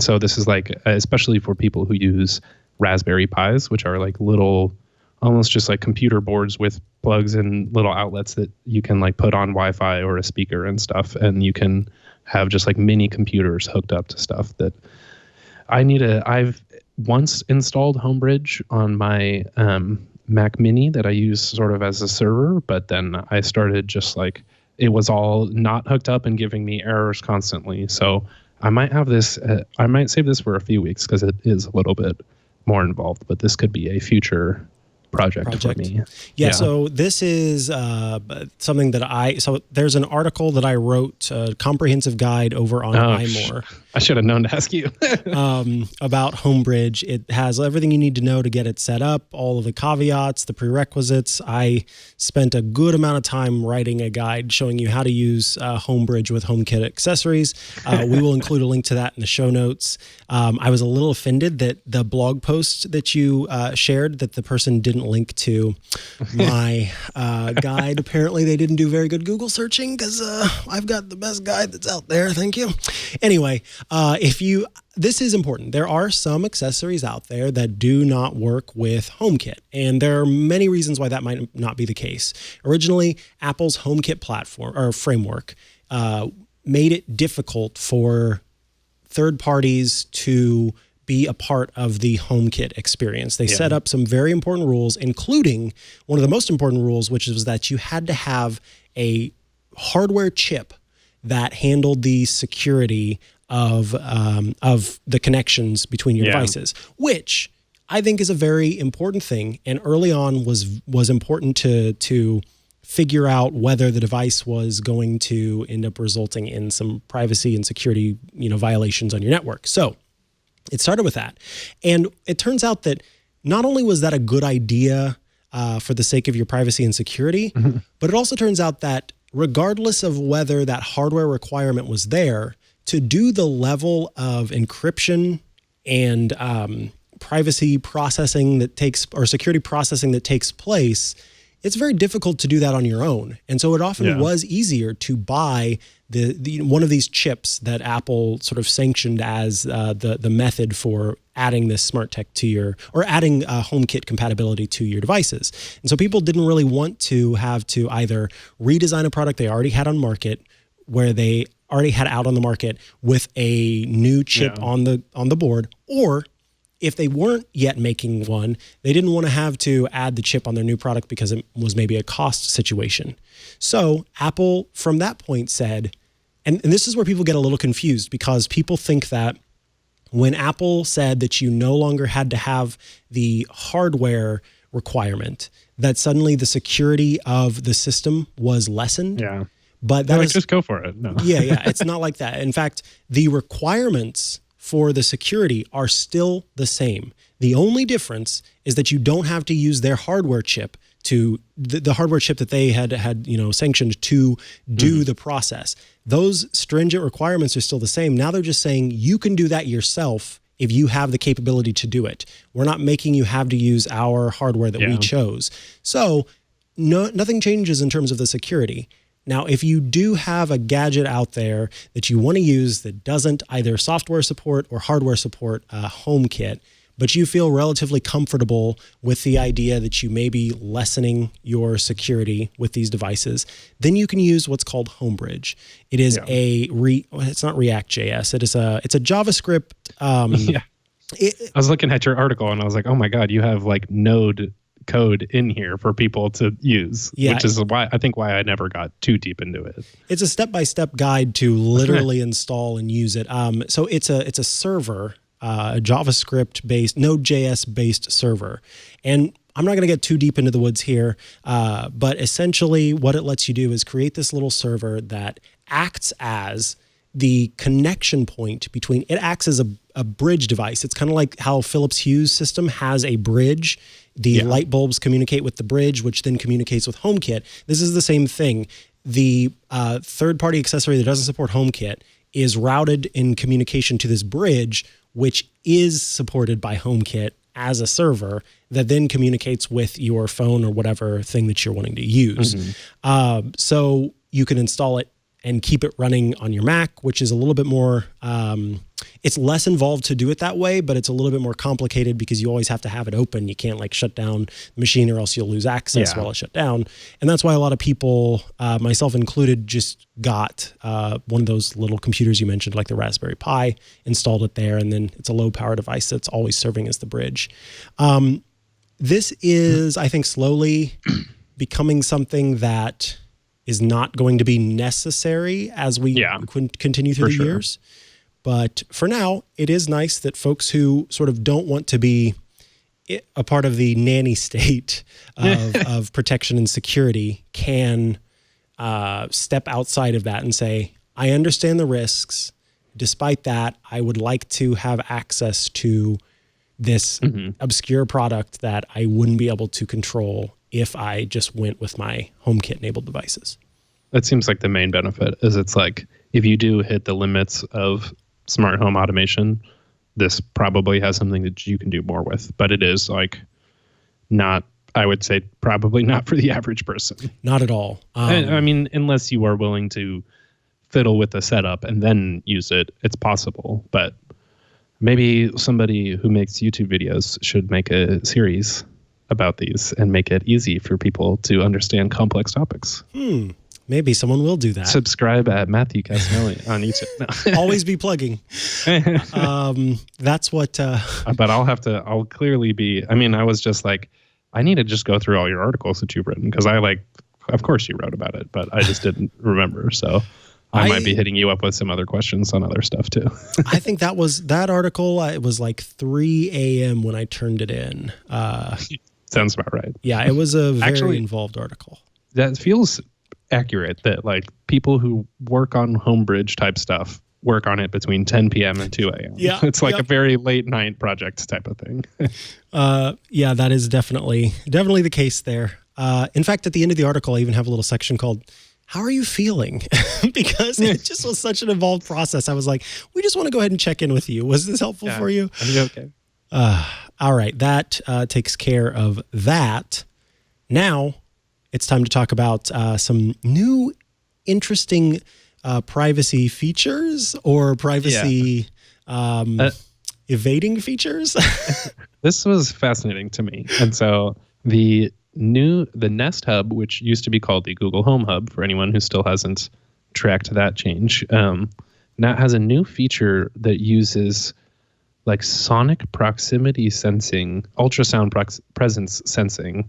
so this is like, especially for people who use Raspberry Pis, which are like little, almost just like computer boards with plugs and little outlets that you can like put on Wi-Fi or a speaker and stuff. And you can have just like mini computers hooked up to stuff that I've once installed Homebridge on my Mac Mini that I use sort of as a server, but then I started just like, it was all not hooked up and giving me errors constantly. So I might have this, I might save this for a few weeks because it is a little bit more involved, but this could be a future project for me. Yeah, so this is something that so there's an article that I wrote, a comprehensive guide over on iMore. I should have known to ask you. About Homebridge. It has everything you need to know to get it set up, all of the caveats, the prerequisites. I spent a good amount of time writing a guide showing you how to use Homebridge with HomeKit accessories. We will include a link to that in the show notes. I was a little offended that the blog post that you shared, that the person didn't didn't link to my guide. Apparently, they didn't do very good Google searching because I've got the best guide that's out there. Thank you. Anyway, this is important. There are some accessories out there that do not work with HomeKit, and there are many reasons why that might not be the case. Originally, Apple's HomeKit platform or framework made it difficult for third parties to be a part of the HomeKit experience. They set up some very important rules, including one of the most important rules, which was that you had to have a hardware chip that handled the security of the connections between your devices, which I think is a very important thing. And early on was important to figure out whether the device was going to end up resulting in some privacy and security, violations on your network. So it started with that. And it turns out that not only was that a good idea for the sake of your privacy and security, but it also turns out that regardless of whether that hardware requirement was there, to do the level of encryption and privacy processing or security processing that takes place, it's very difficult to do that on your own. And so it often was easier to buy the one of these chips that Apple sort of sanctioned as the method for adding this smart tech or adding HomeKit compatibility to your devices. And so people didn't really want to have to either redesign a product they already had on market, where they already had out on the market with a new chip on the board, or if they weren't yet making one, they didn't want to have to add the chip on their new product because it was maybe a cost situation. So Apple, from that point, said, and this is where people get a little confused, because people think that when Apple said that you no longer had to have the hardware requirement, that suddenly the security of the system was lessened. Yeah. But that is just go for it. No. Yeah. It's not like that. In fact, the requirements for the security are still the same. The only difference is that you don't have to use their hardware chip to the hardware chip that they had sanctioned to do the process. Those stringent requirements are still the same. Now they're just saying you can do that yourself if you have the capability to do it. We're not making you have to use our hardware that we chose. So nothing changes in terms of the security. Now, if you do have a gadget out there that you want to use that doesn't either software support or hardware support HomeKit, but you feel relatively comfortable with the idea that you may be lessening your security with these devices, then you can use what's called Homebridge. It is it's not React.js. It's a JavaScript. I was looking at your article and I was like, oh my God, you have like Node code in here for people to use, which is why I never got too deep into it. It's a step-by-step guide to literally install and use it. So it's a server, a JavaScript-based, Node.js-based server. And I'm not going to get too deep into the woods here, but essentially what it lets you do is create this little server that acts as the connection point between, it acts as a bridge device. It's kind of like how Philips Hue's system has a bridge. The light bulbs communicate with the bridge, which then communicates with HomeKit. This is the same thing. The third-party accessory that doesn't support HomeKit is routed in communication to this bridge, which is supported by HomeKit as a server that then communicates with your phone or whatever thing that you're wanting to use. So you can install it and keep it running on your Mac, which is a little bit more, it's less involved to do it that way, but it's a little bit more complicated because you always have to have it open. You can't like shut down the machine or else you'll lose access while it's shut down. And that's why a lot of people, myself included, just got one of those little computers you mentioned, like the Raspberry Pi, installed it there, and then it's a low power device that's always serving as the bridge. This is, I think, slowly becoming something that is not going to be necessary as we continue through the years. But for now, it is nice that folks who sort of don't want to be a part of the nanny state of protection and security can step outside of that and say, I understand the risks. Despite that, I would like to have access to this obscure product that I wouldn't be able to control if I just went with my HomeKit enabled devices. That seems like the main benefit is it's like, if you do hit the limits of smart home automation, this probably has something that you can do more with, but it is like not I would say probably not for the average person. Not at all. I mean, unless you are willing to fiddle with the setup and then use it, it's possible. But maybe somebody who makes YouTube videos should make a series about these and make it easy for people to understand complex topics. Maybe someone will do that. Subscribe at Matthew Cassinelli on YouTube. No. Always be plugging. That's what. But I'll clearly be. I mean, I was just like, I need to just go through all your articles that you've written because of course you wrote about it, but I just didn't remember. So I might be hitting you up with some other questions on other stuff too. I think that article. It was like 3 a.m. when I turned it in. Sounds about right. Yeah, it was a very involved article. That feels accurate that like people who work on Homebridge type stuff work on it between 10 p.m. and 2 a.m. Yeah, it's like a very late night project type of thing. Yeah, that is definitely the case there. In fact, at the end of the article, I even have a little section called "How are you feeling?" because it just was such an involved process. I was like, we just want to go ahead and check in with you. Was this helpful for you? Are you okay? All right, that takes care of that. Now it's time to talk about some new interesting privacy features or privacy evading features. This was fascinating to me. And so the Nest Hub, which used to be called the Google Home Hub for anyone who still hasn't tracked that change, now has a new feature that uses like sonic proximity sensing, ultrasound presence sensing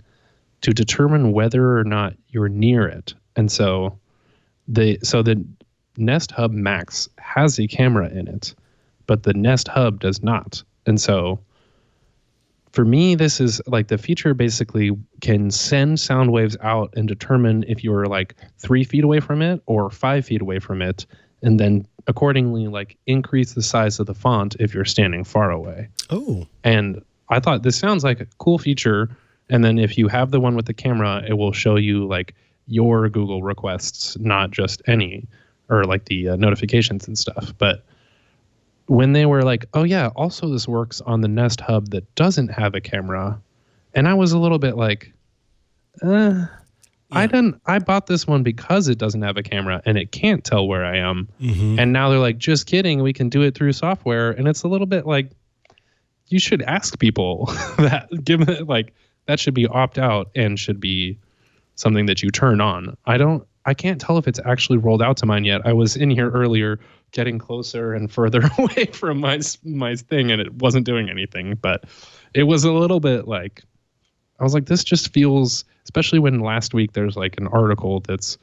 to determine whether or not you're near it. And so the Nest Hub Max has a camera in it, but the Nest Hub does not. And so for me, this is like the feature basically can send sound waves out and determine if you're like 3 feet away from it or 5 feet away from it, and then accordingly like increase the size of the font if you're standing far away. Oh. And I thought this sounds like a cool feature. And then if you have the one with the camera, it will show you like your Google requests, not just any, or like the notifications and stuff. But when they were like, oh yeah, also this works on the Nest Hub that doesn't have a camera. And I was a little bit like, I bought this one because it doesn't have a camera and it can't tell where I am. Mm-hmm. And now they're like, just kidding, we can do it through software. And it's a little bit like, you should ask people that, given it like that should be opt out and should be something that you turn on. I can't tell if it's actually rolled out to mine yet. I was in here earlier getting closer and further away from my thing and it wasn't doing anything, but it was a little bit like, I was like, this just feels, especially when last week there's like an article that's,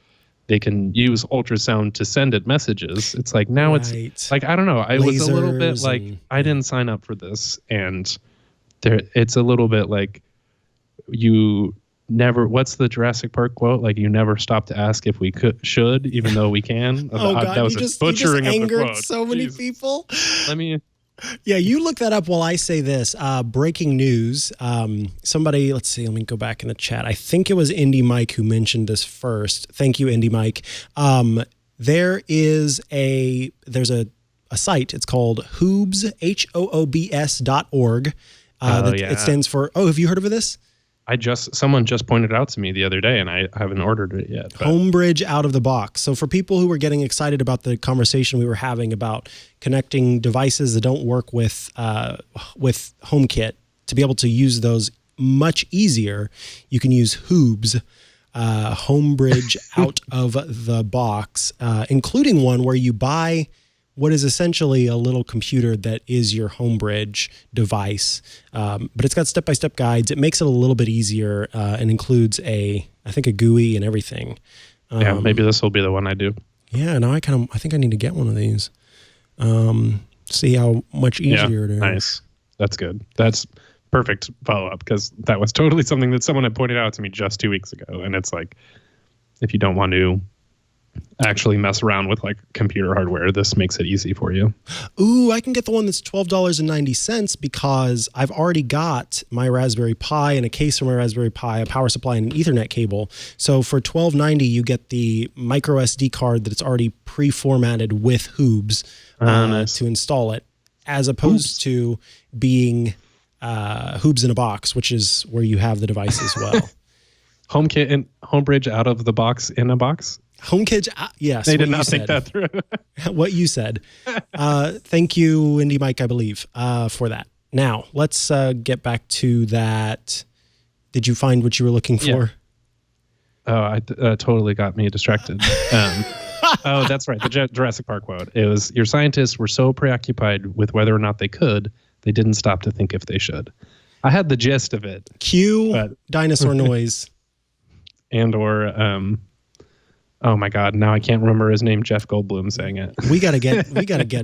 they can use ultrasound to send it messages. It's like, now it's like, I don't know. I was a little bit like, I didn't sign up for this. And it's a little bit like you never, what's the Jurassic Park quote? Like, you never stop to ask if we should, even though we can. Oh God, that was you just butchering of the angered quote. so many people. Yeah, you look that up while I say this. Breaking news. Somebody, let's see, let me go back in the chat. I think it was Indy Mike who mentioned this first. Thank you, Indy Mike. There's a site. It's called Hoobs, HOOBS.org. It stands for, have you heard of this? Someone just pointed it out to me the other day and I haven't ordered it yet. But. Homebridge out of the box. So for people who were getting excited about the conversation we were having about connecting devices that don't work with HomeKit, to be able to use those much easier, you can use Hoobs, Homebridge out of the box, including one where you buy what is essentially a little computer that is your Homebridge device. But it's got step-by-step guides. It makes it a little bit easier and includes I think a GUI and everything. Yeah, maybe this will be the one I do. Yeah, now I think I need to get one of these. See how much easier it is. Nice. That's good. That's perfect follow-up because that was totally something that someone had pointed out to me just 2 weeks ago. And it's like, if you don't want to actually mess around with like computer hardware, this makes it easy for you. Ooh, I can get the one that's $12.90 because I've already got my Raspberry Pi and a case for my Raspberry Pi, a power supply, and an Ethernet cable. So for $12.90, you get the micro SD card that's already pre-formatted with Hoobs nice. to install it, as opposed to being Hoobs in a Box, which is where you have the device as well. HomeKit and Homebridge out of the box in a box. HomeKit, yes. They did not think that through. What you said. Thank you, Indy Mike, I believe, for that. Now, let's get back to that. Did you find what you were looking for? Yeah. Oh, I totally got me distracted. Oh, that's right. The Jurassic Park quote. It was, your scientists were so preoccupied with whether or not they could, they didn't stop to think if they should. I had the gist of it. Cue dinosaur noise. And or, oh my God, now I can't remember his name, Jeff Goldblum saying it. We gotta get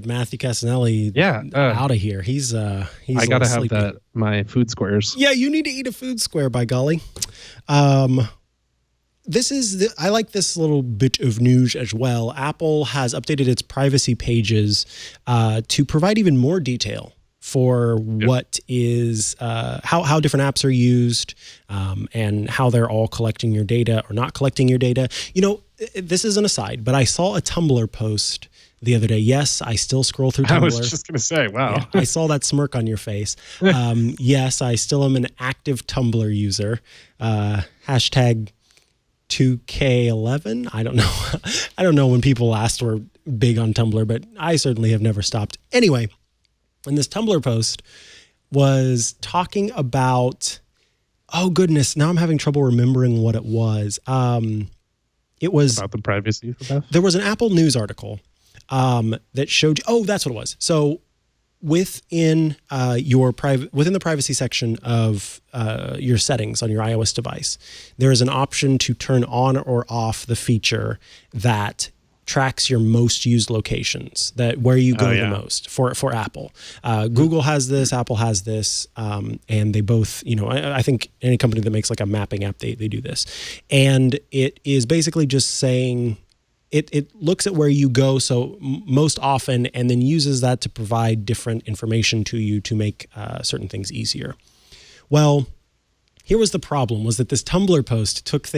Matthew Cassinelli out of here. He's I gotta have sleepy. my food squares. Yeah, you need to eat a food square, by golly. I like this little bit of news as well. Apple has updated its privacy pages to provide even more detail for what is how different apps are used and how they're all collecting your data or not collecting your data. You know, this is an aside, but I saw a Tumblr post the other day. Yes, I still scroll through Tumblr. I was just going to say, wow. Yeah, I saw that smirk on your face. Yes, I still am an active Tumblr user. Hashtag 2K11. I don't know. I don't know when people last were big on Tumblr, but I certainly have never stopped. Anyway, and this Tumblr post was talking about, oh goodness, now I'm having trouble remembering what it was. It was about the privacy stuff. There was an Apple News article that showed, oh, that's what it was. So within within the privacy section of your settings on your iOS device, there is an option to turn on or off the feature that tracks your most used locations, that where you go the most for Apple. Google has this, Apple has this, and they both, you know, I think any company that makes like a mapping app, they do this. And it is basically just saying, it looks at where you go so most often and then uses that to provide different information to you to make certain things easier. Well, here was the problem, was that this Tumblr post took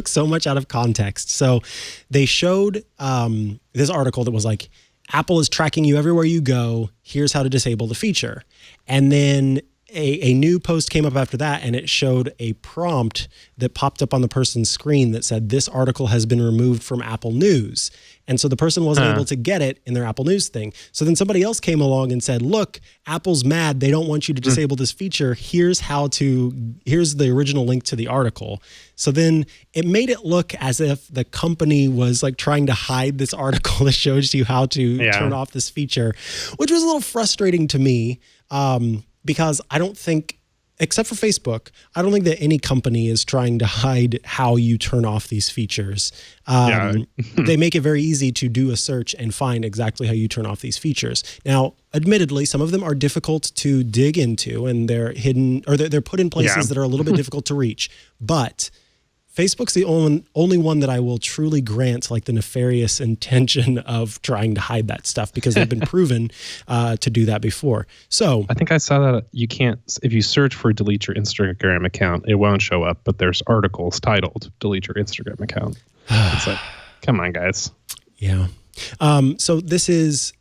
so much out of context. So they showed this article that was like, Apple is tracking you everywhere you go. Here's how to disable the feature. And then a new post came up after that, and it showed a prompt that popped up on the person's screen that said, this article has been removed from Apple News. And so the person wasn't able to get it in their Apple News thing. So then somebody else came along and said, look, Apple's mad. They don't want you to disable this feature. Here's the original link to the article. So then it made it look as if the company was like trying to hide this article that shows you how to turn off this feature, which was a little frustrating to me. Because I don't think, except for Facebook, I don't think that any company is trying to hide how you turn off these features. They make it very easy to do a search and find exactly how you turn off these features. Now, admittedly, some of them are difficult to dig into, and they're hidden, or they're put in places that are a little bit difficult to reach. But Facebook's the only one that I will truly grant like the nefarious intention of trying to hide that stuff, because they've been proven to do that before. So I think I saw that you can't, if you search for delete your Instagram account, it won't show up, but there's articles titled delete your Instagram account. It's like, come on, guys. Yeah. So this is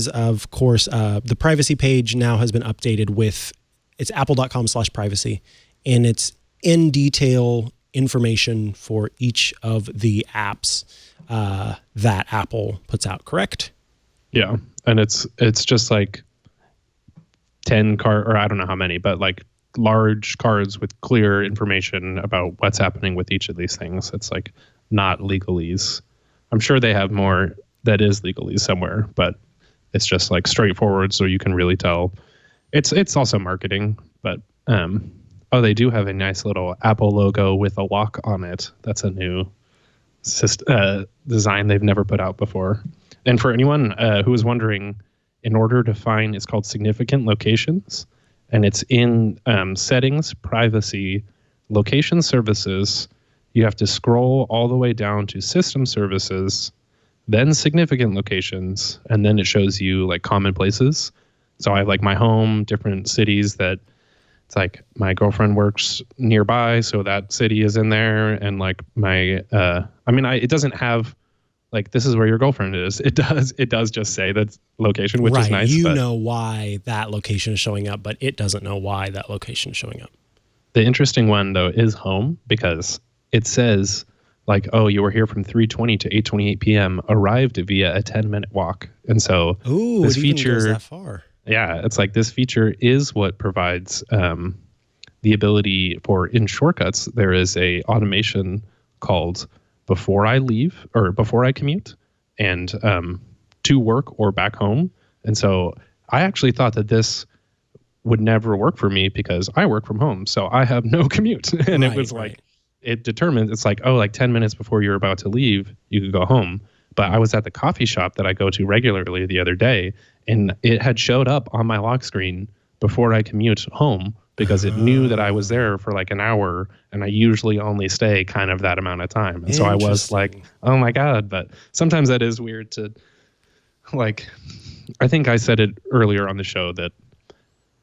of course, the privacy page now has been updated with, it's apple.com/privacy, and it's in detail information for each of the apps that Apple puts out, correct? Yeah. And it's just like 10 or I don't know how many, but like large cards with clear information about what's happening with each of these things. It's like not legalese. I'm sure they have more that is legalese somewhere, but it's just like straightforward so you can really tell. It's also marketing, but oh, they do have a nice little Apple logo with a lock on it. That's a new design they've never put out before. And for anyone who is wondering, in order to find, it's called significant locations, and it's in settings, privacy, location services. You have to scroll all the way down to system services, then significant locations, and then it shows you like common places. So I have like my home, different cities that it's like my girlfriend works nearby, so that city is in there. And like my, it doesn't have like, this is where your girlfriend is. It does just say that location, which is nice. You know why that location is showing up, but it doesn't know why that location is showing up. The interesting one, though, is home, because it says, like, oh, you were here from 3:20 to 8:28 p.m., arrived via a 10-minute walk. And so this it feature even goes that far. Yeah, it's like this feature is what provides the ability for, in Shortcuts, there is a automation called before I leave or before I commute and to work or back home. And so I actually thought that this would never work for me because I work from home. So I have no commute. And it was like, it determines, it's like, oh, like 10 minutes before you're about to leave, you could go home. But I was at the coffee shop that I go to regularly the other day, and it had showed up on my lock screen before I commute home because it knew that I was there for like an hour, and I usually only stay kind of that amount of time. And so I was like, oh my God. But sometimes that is weird to, like, I think I said it earlier on the show that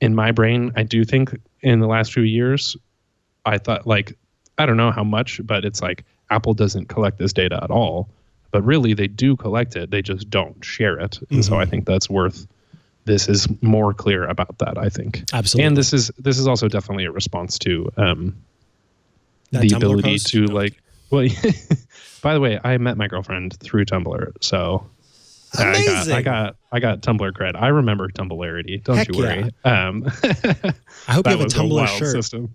in my brain, I do think in the last few years, I thought, like, I don't know how much, but it's like Apple doesn't collect this data at all. But really, they do collect it. They just don't share it. And so I think that's this is more clear about that, I think. Absolutely. And this is also definitely a response to the Tumblr ability post? to like, well, by the way, I met my girlfriend through Tumblr. So amazing. I got Tumblr cred. I remember Tumblarity. Don't you worry. Yeah. I hope you have a Tumblr shirt. System.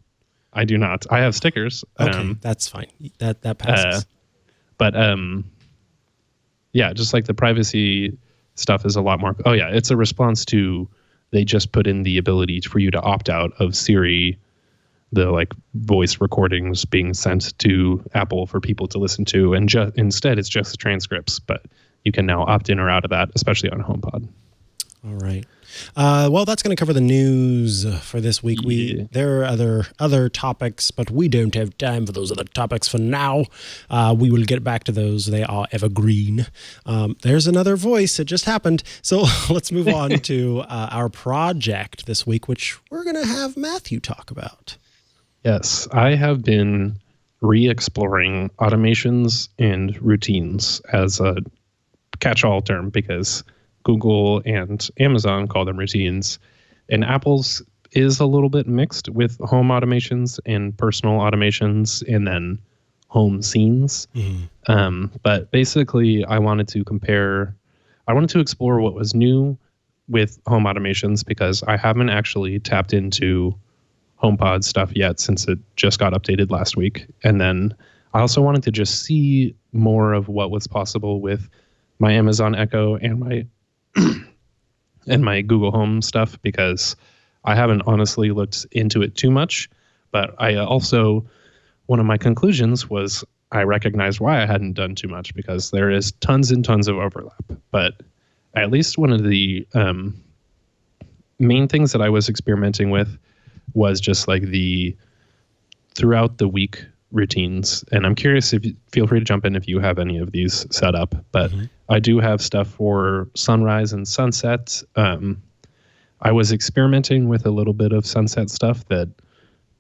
I do not. I have stickers. Okay, that's fine. That passes. But yeah, just like the privacy stuff is a lot more. Oh yeah, it's a response to, they just put in the ability for you to opt out of Siri, the like voice recordings being sent to Apple for people to listen to, and instead it's just transcripts. But you can now opt in or out of that, especially on HomePod. All right. Well, that's going to cover the news for this week. There are other topics, but we don't have time for those other topics for now. We will get back to those. They are evergreen. There's another voice. It just happened. So let's move on to our project this week, which we're going to have Matthew talk about. Yes, I have been re-exploring automations and routines as a catch-all term because Google and Amazon call them routines, and Apple's is a little bit mixed with home automations and personal automations and then home scenes. But basically I wanted to explore what was new with home automations because I haven't actually tapped into HomePod stuff yet since it just got updated last week. And then I also wanted to just see more of what was possible with my Amazon Echo and my Google Home stuff because I haven't honestly looked into it too much. But I also, one of my conclusions was I recognized why I hadn't done too much because there is tons and tons of overlap. But at least one of the main things that I was experimenting with was just like the throughout the week routines. And I'm curious if you feel free to jump in if you have any of these set up, but I do have stuff for sunrise and sunset. I was experimenting with a little bit of sunset stuff that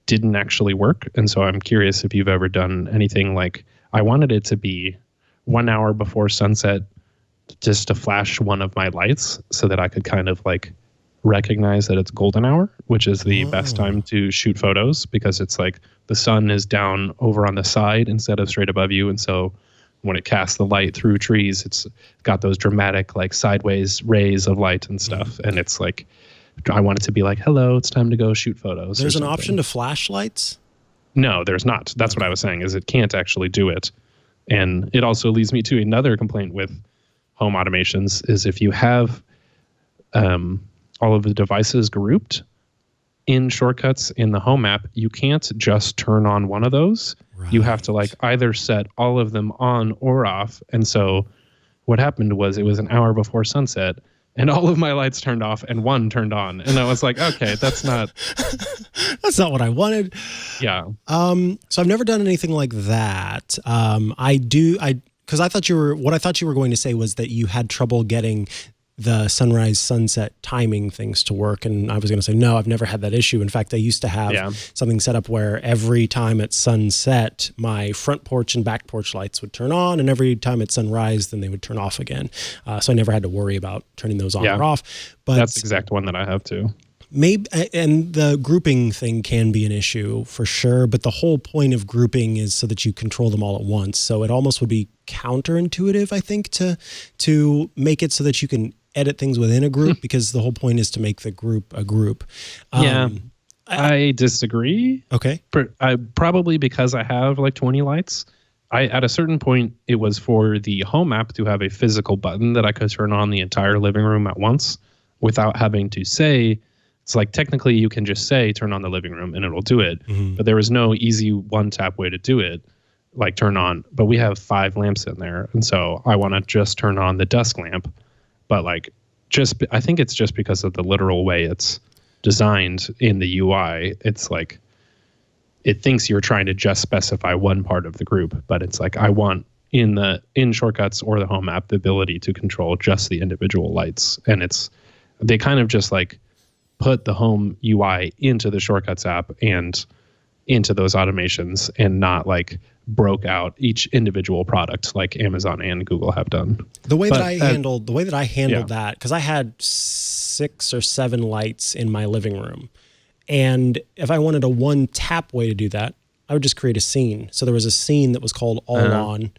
didn't actually work. And so I'm curious if you've ever done anything like, I wanted it to be 1 hour before sunset just to flash one of my lights so that I could kind of like recognize that it's golden hour, which is the best time to shoot photos because it's like the sun is down over on the side instead of straight above you. And so when it casts the light through trees, it's got those dramatic like sideways rays of light and stuff. And it's like, I want it to be like, hello, it's time to go shoot photos. There's an option to flash lights? No, there's not. That's what I was saying is it can't actually do it. And it also leads me to another complaint with home automations is if you have all of the devices grouped in Shortcuts in the Home app, you can't just turn on one of those. Right. You have to like either set all of them on or off. And so what happened was it was an hour before sunset and all of my lights turned off and one turned on. And I was like, okay, that's not what I wanted. Yeah. So I've never done anything like that. Because what I thought you were going to say was that you had trouble getting the sunrise sunset timing things to work. And I was going to say, no, I've never had that issue. In fact, I used to have something set up where every time at sunset, my front porch and back porch lights would turn on, and every time at sunrise, then they would turn off again. So I never had to worry about turning those on or off. But that's the exact one that I have too. Maybe, and the grouping thing can be an issue for sure, but the whole point of grouping is so that you control them all at once. So it almost would be counterintuitive, I think, to make it so that you can edit things within a group, because the whole point is to make the group a group. I disagree. Okay. Probably because I have like 20 lights. At a certain point, it was for the home app to have a physical button that I could turn on the entire living room at once without having to say. It's like technically you can just say turn on the living room and it'll do it. Mm-hmm. But there was no easy one tap way to do it, like turn on. But we have 5 lamps in there. And so I want to just turn on the dusk lamp. But like I think it's just because of the literal way it's designed in the UI. It's like it thinks you're trying to just specify one part of the group. But it's like I want in Shortcuts or the home app the ability to control just the individual lights. And they kind of just like put the home UI into the Shortcuts app and into those automations, and not like broke out each individual product like Amazon and Google have done. The way that I handled that, because I had 6 or 7 lights in my living room, and if I wanted a one tap way to do that, I would just create a scene. So there was a scene that was called all on,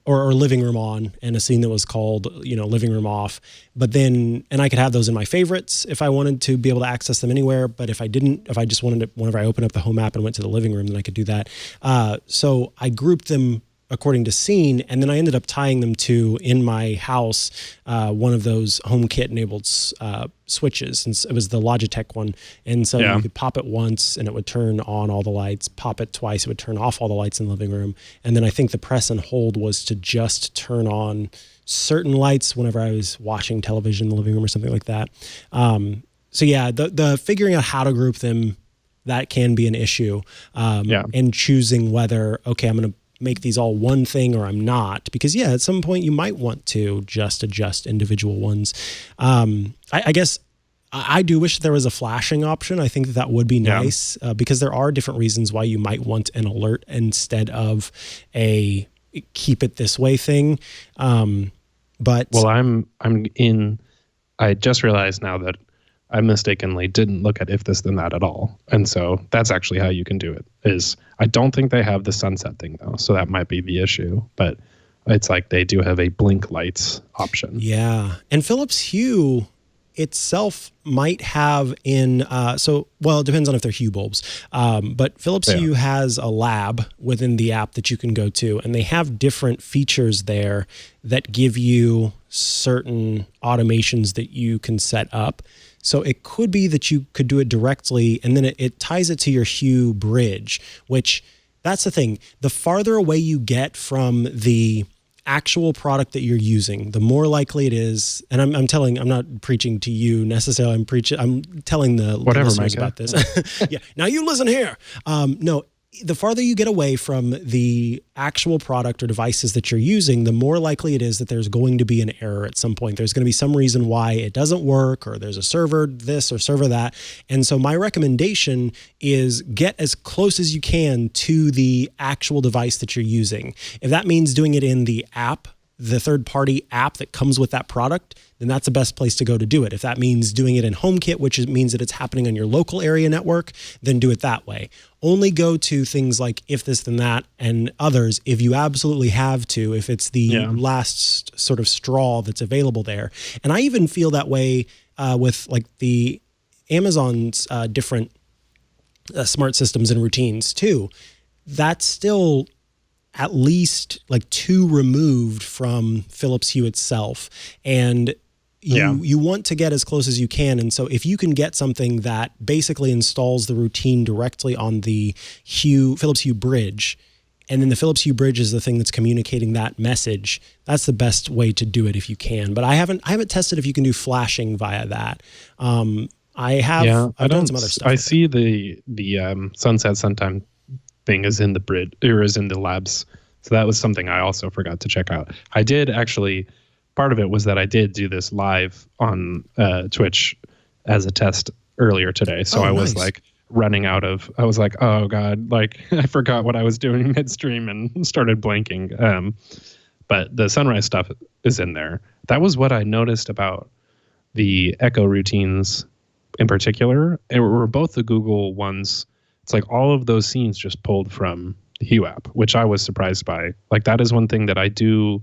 or living room on, and a scene that was called, living room off. But then, and I could have those in my favorites if I wanted to be able to access them anywhere. But if I didn't, if I just wanted to, whenever I opened up the home app and went to the living room, then I could do that. So I grouped them according to scene, and then I ended up tying them to, in my house, one of those HomeKit enabled switches, and it was the Logitech one. And so you could pop it once and it would turn on all the lights, pop it twice, it would turn off all the lights in the living room. And then I think the press and hold was to just turn on certain lights whenever I was watching television in the living room or something like that. So yeah, the figuring out how to group them, that can be an issue. And choosing whether, okay, I'm going to make these all one thing or I'm not, because at some point you might want to just adjust individual ones. I guess I do wish there was a flashing option. I think that would be nice, because there are different reasons why you might want an alert instead of a keep it this way thing. But I just realized now that I mistakenly didn't look at if this then that at all. And so that's actually how you can do it. Is I don't think they have the sunset thing though. So that might be the issue, but it's like they do have a blink lights option. Yeah. And Philips Hue itself might have it depends on if they're Hue bulbs. But Philips Hue has a lab within the app that you can go to, and they have different features there that give you certain automations that you can set up. So it could be that you could do it directly, and then it ties it to your Hue bridge, which that's the thing. The farther away you get from the actual product that you're using, the more likely it is. And I'm not preaching to you necessarily. I'm telling the listeners about this. Yeah. Now you listen here. No, the farther you get away from the actual product or devices that you're using, the more likely it is that there's going to be an error at some point. There's going to be some reason why it doesn't work, or there's a server this or server that. And so my recommendation is get as close as you can to the actual device that you're using. If that means doing it in the app, the third-party app that comes with that product, then that's the best place to go to do it. If that means doing it in HomeKit, which means that it's happening on your local area network, then do it that way. Only go to things like If This Then That and others if you absolutely have to, if it's the last sort of straw that's available there. And I even feel that way with like the Amazon's different smart systems and routines too. That's still at least like 2 removed from Philips Hue itself. And you want to get as close as you can. And so if you can get something that basically installs the routine directly on the Philips Hue bridge, and then the Philips Hue bridge is the thing that's communicating that message, that's the best way to do it if you can. But I haven't tested if you can do flashing via that. I've done some other stuff. I see the sunset sometime thing is in the bridge, or is in the labs. So that was something I also forgot to check out. I did actually part of it was that I did do this live on Twitch as a test earlier today. So I was like running out of, I was like, oh God, like I forgot what I was doing midstream and started blanking. But the sunrise stuff is in there. That was what I noticed about the Echo routines in particular. It were both the Google ones. It's like all of those scenes just pulled from the Hue app, which I was surprised by. Like that is one thing that I do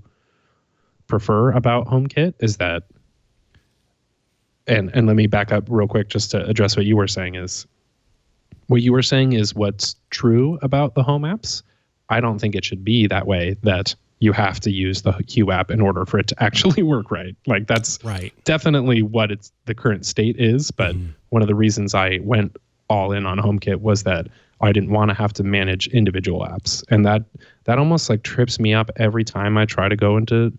prefer about HomeKit is that, and let me back up real quick just to address what you were saying is what's true about the home apps. I don't think it should be that way, that you have to use the Hue app in order for it to actually work right. Like that's definitely what the current state is. But one of the reasons I went all in on HomeKit was that I didn't want to have to manage individual apps. And that almost like trips me up every time I try to go into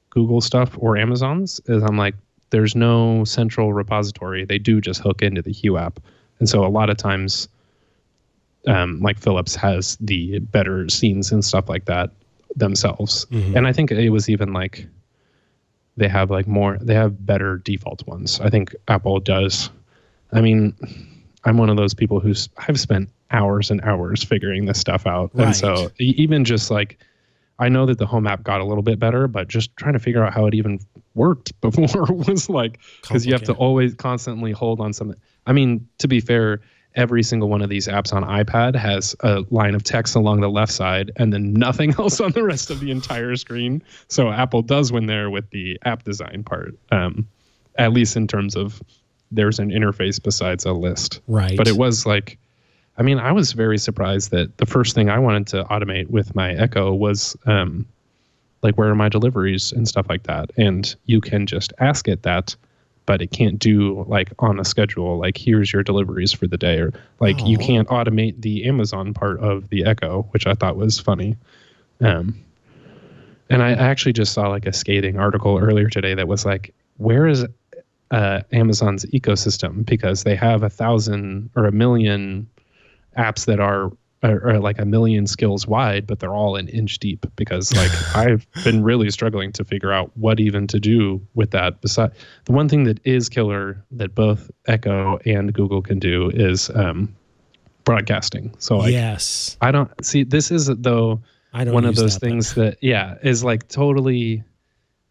Google stuff or Amazon's, is I'm like, there's no central repository. They do just hook into the Hue app. And so a lot of times, like Philips has the better scenes and stuff like that themselves. And I think it was even like they have better default ones. I think Apple does. I mean, I'm one of those people I've spent hours and hours figuring this stuff out. And so even just like, I know that the home app got a little bit better, but just trying to figure out how it even worked before was like, because you have to always constantly hold on something. I mean, to be fair, every single one of these apps on iPad has a line of text along the left side and then nothing else on the rest of the entire screen. So Apple does win there with the app design part, at least in terms of there's an interface besides a list. Right. But it was like, I mean, I was very surprised that the first thing I wanted to automate with my Echo was like, where are my deliveries and stuff like that? And you can just ask it that, but it can't do like on a schedule, like here's your deliveries for the day, or like you can't automate the Amazon part of the Echo, which I thought was funny. And I actually just saw like a scathing article earlier today that was like, where is Amazon's ecosystem? Because they have 1,000 or 1 million apps that are like 1 million skills wide, but they're all an inch deep, because like I've been really struggling to figure out what even to do with that. Besides, the one thing that is killer that both Echo and Google can do is broadcasting. So like, yes, I don't see, this is though one of those things that is like totally,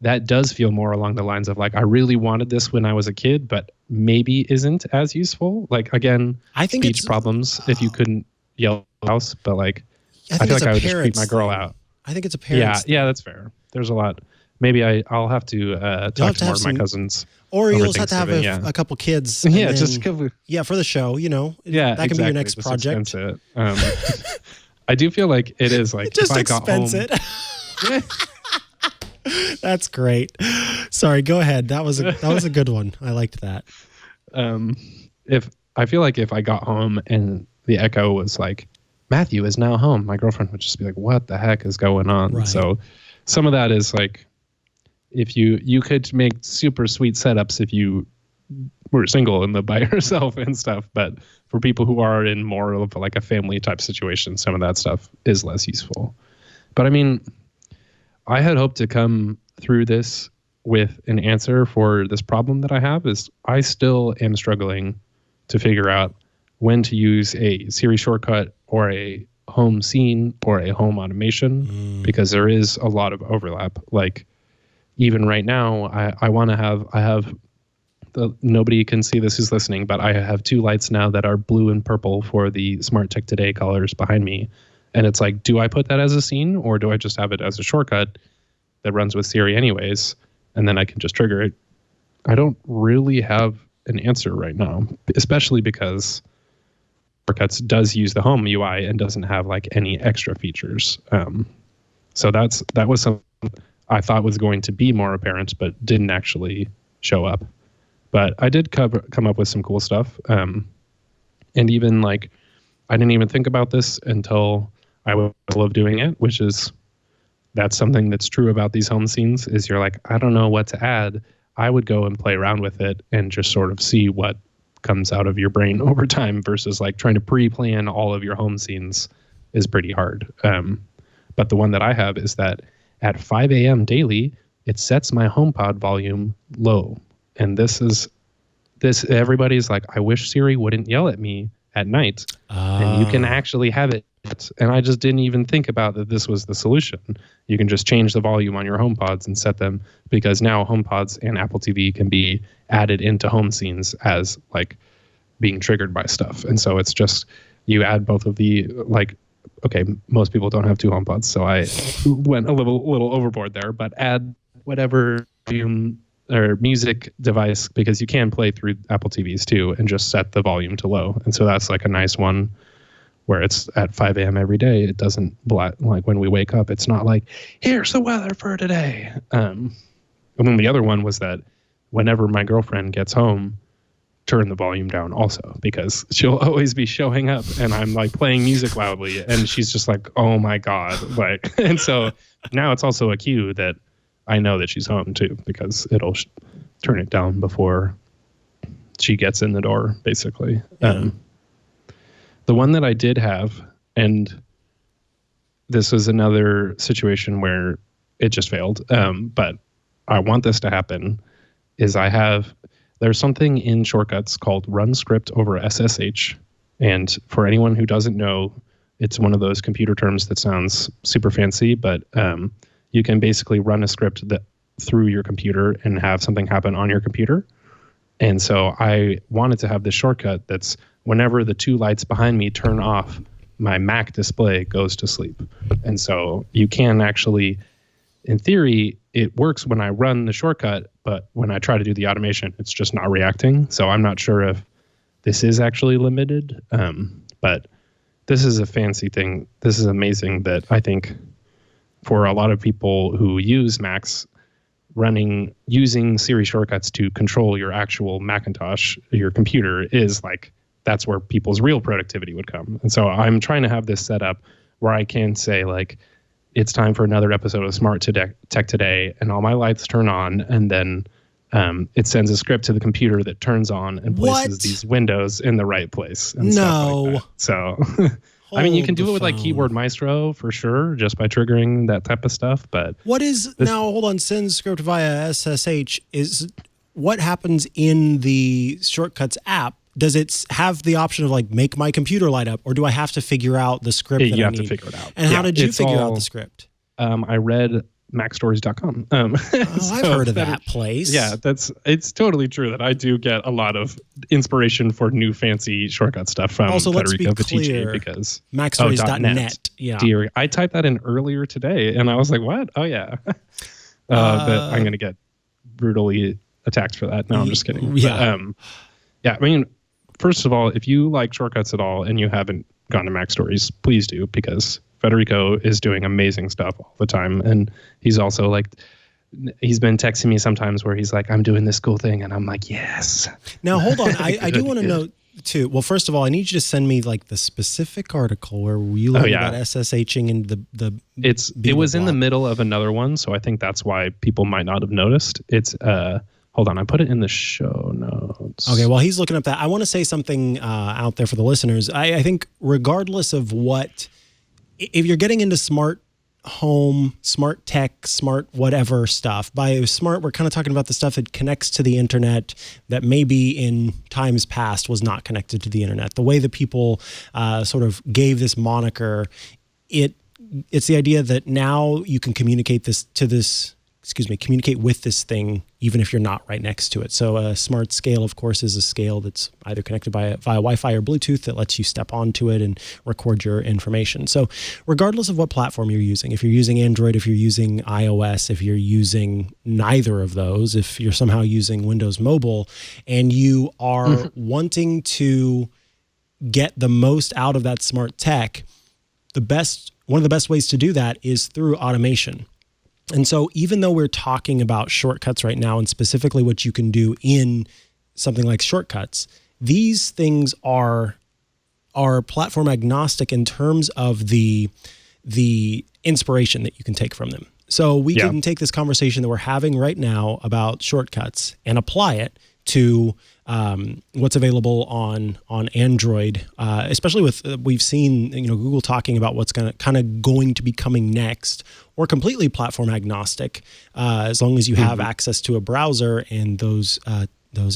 that does feel more along the lines of like, I really wanted this when I was a kid, but maybe isn't as useful. Like again, I think speech problems if you couldn't yell house, but like I feel like I would just creep my girl out. I think it's a parent. Yeah, that's fair. There's a lot. Maybe I'll have to talk to more of my cousins. Or you'll just have to have a couple kids. Yeah, just a couple. Yeah, for the show, Yeah, that can be your next project. I do feel like it is like just if I expense got home, it. That's great. Sorry, go ahead. That was a good one. I liked that. If I feel like if I got home and the Echo was like, Matthew is now home, my girlfriend would just be like, what the heck is going on? Right. So some of that is like, if you could make super sweet setups if you were single and lived by yourself and stuff, but for people who are in more of like a family type situation, some of that stuff is less useful. But I mean, I had hoped to come through this with an answer for this problem that I have. Is I still am struggling to figure out when to use a Siri shortcut or a home scene or a home automation, because there is a lot of overlap. Like even right now, I have nobody can see this who's listening, but I have 2 lights now that are blue and purple for the Smart Tech Today colors behind me. And it's like, do I put that as a scene or do I just have it as a shortcut that runs with Siri anyways? And then I can just trigger it. I don't really have an answer right now, especially because Shortcuts does use the home UI and doesn't have like any extra features. So that was something I thought was going to be more apparent, but didn't actually show up. But I did come up with some cool stuff. And even like, I didn't even think about this until I love doing it, which is, that's something that's true about these home scenes is you're like, I don't know what to add. I would go and play around with it and just sort of see what comes out of your brain over time versus like trying to pre-plan all of your home scenes is pretty hard. But the one that I have is that at 5 a.m. daily, it sets my HomePod volume low. And this everybody's like, I wish Siri wouldn't yell at me at night. And you can actually have it. And I just didn't even think about that this was the solution. You can just change the volume on your HomePods and set them, because now HomePods and Apple TV can be added into home scenes as like being triggered by stuff. And so it's just, you add both of the, like, okay, most people don't have two HomePods, so I went a little overboard there, but add whatever volume or music device, because you can play through Apple TVs too, and just set the volume to low. And so that's like a nice one where it's at 5 a.m. every day. It doesn't like when we wake up, it's not like, here's the weather for today. And then the other one was that whenever my girlfriend gets home, turn the volume down also, because she'll always be showing up and I'm like playing music loudly and she's just like, oh my God. Like, and so now it's also a cue that I know that she's home too, because it'll turn it down before she gets in the door, basically. Yeah. The one that I did have, and this was another situation where it just failed, but I want this to happen, is there's something in Shortcuts called Run Script over SSH. And for anyone who doesn't know, it's one of those computer terms that sounds super fancy, but you can basically run a script through your computer and have something happen on your computer. And so I wanted to have this shortcut that's whenever the two lights behind me turn off, my Mac display goes to sleep. And so you can actually, in theory, it works when I run the shortcut, but when I try to do the automation, it's just not reacting. So I'm not sure if this is actually limited, but this is a fancy thing. This is amazing that I think for a lot of people who use Macs, using Siri shortcuts to control your actual Macintosh, your computer, is like, that's where people's real productivity would come. And so I'm trying to have this set up where I can say, like, it's time for another episode of Smart Tech Today, and all my lights turn on, and then it sends a script to the computer that turns on and places these windows in the right place. And stuff like that. So, I mean, you can do it with like Keyboard Maestro for sure, just by triggering that type of stuff. But now hold on, send script via SSH what happens in the Shortcuts app? Does it have the option of like make my computer light up, or do I have to figure out the script? You have to figure it out. And how did you figure out the script? I read MacStories.com. I've heard of that place. Yeah, it's totally true that I do get a lot of inspiration for new fancy shortcut stuff from Federico Pettici, because MacStories.net. Yeah, I typed that in earlier today, and I was like, "What? Oh yeah." But I'm going to get brutally attacked for that. No, I'm just kidding. Yeah, but, yeah. I mean, first of all, if you like shortcuts at all and you haven't gone to Mac Stories, please do, because Federico is doing amazing stuff all the time. And he's also like, he's been texting me sometimes where he's like, I'm doing this cool thing. And I'm like, yes. Now, hold on. I do want to know too. Well, first of all, I need you to send me like the specific article where you learned about SSHing and it was in the middle of another one. So I think that's why people might not have noticed. It's, hold on, I put it in the show notes. Okay, while he's looking up that, I want to say something out there for the listeners. I think regardless of if you're getting into smart home, smart tech, smart whatever stuff, by smart, we're kind of talking about the stuff that connects to the internet that maybe in times past was not connected to the internet. The way that people sort of gave this moniker, it's the idea that now you can communicate communicate with this thing even if you're not right next to it. So a smart scale, of course, is a scale that's either connected via Wi-Fi or Bluetooth that lets you step onto it and record your information. So regardless of what platform you're using, if you're using Android, if you're using iOS, if you're using neither of those, if you're somehow using Windows Mobile and you are wanting to get the most out of that smart tech, one of the best ways to do that is through automation. And so even though we're talking about shortcuts right now, and specifically what you can do in something like Shortcuts, these things are platform agnostic in terms of the inspiration that you can take from them. So we can take this conversation that we're having right now about shortcuts and apply it to what's available on Android, especially with we've seen Google talking about what's going to be coming next, or completely platform agnostic, as long as you have access to a browser and those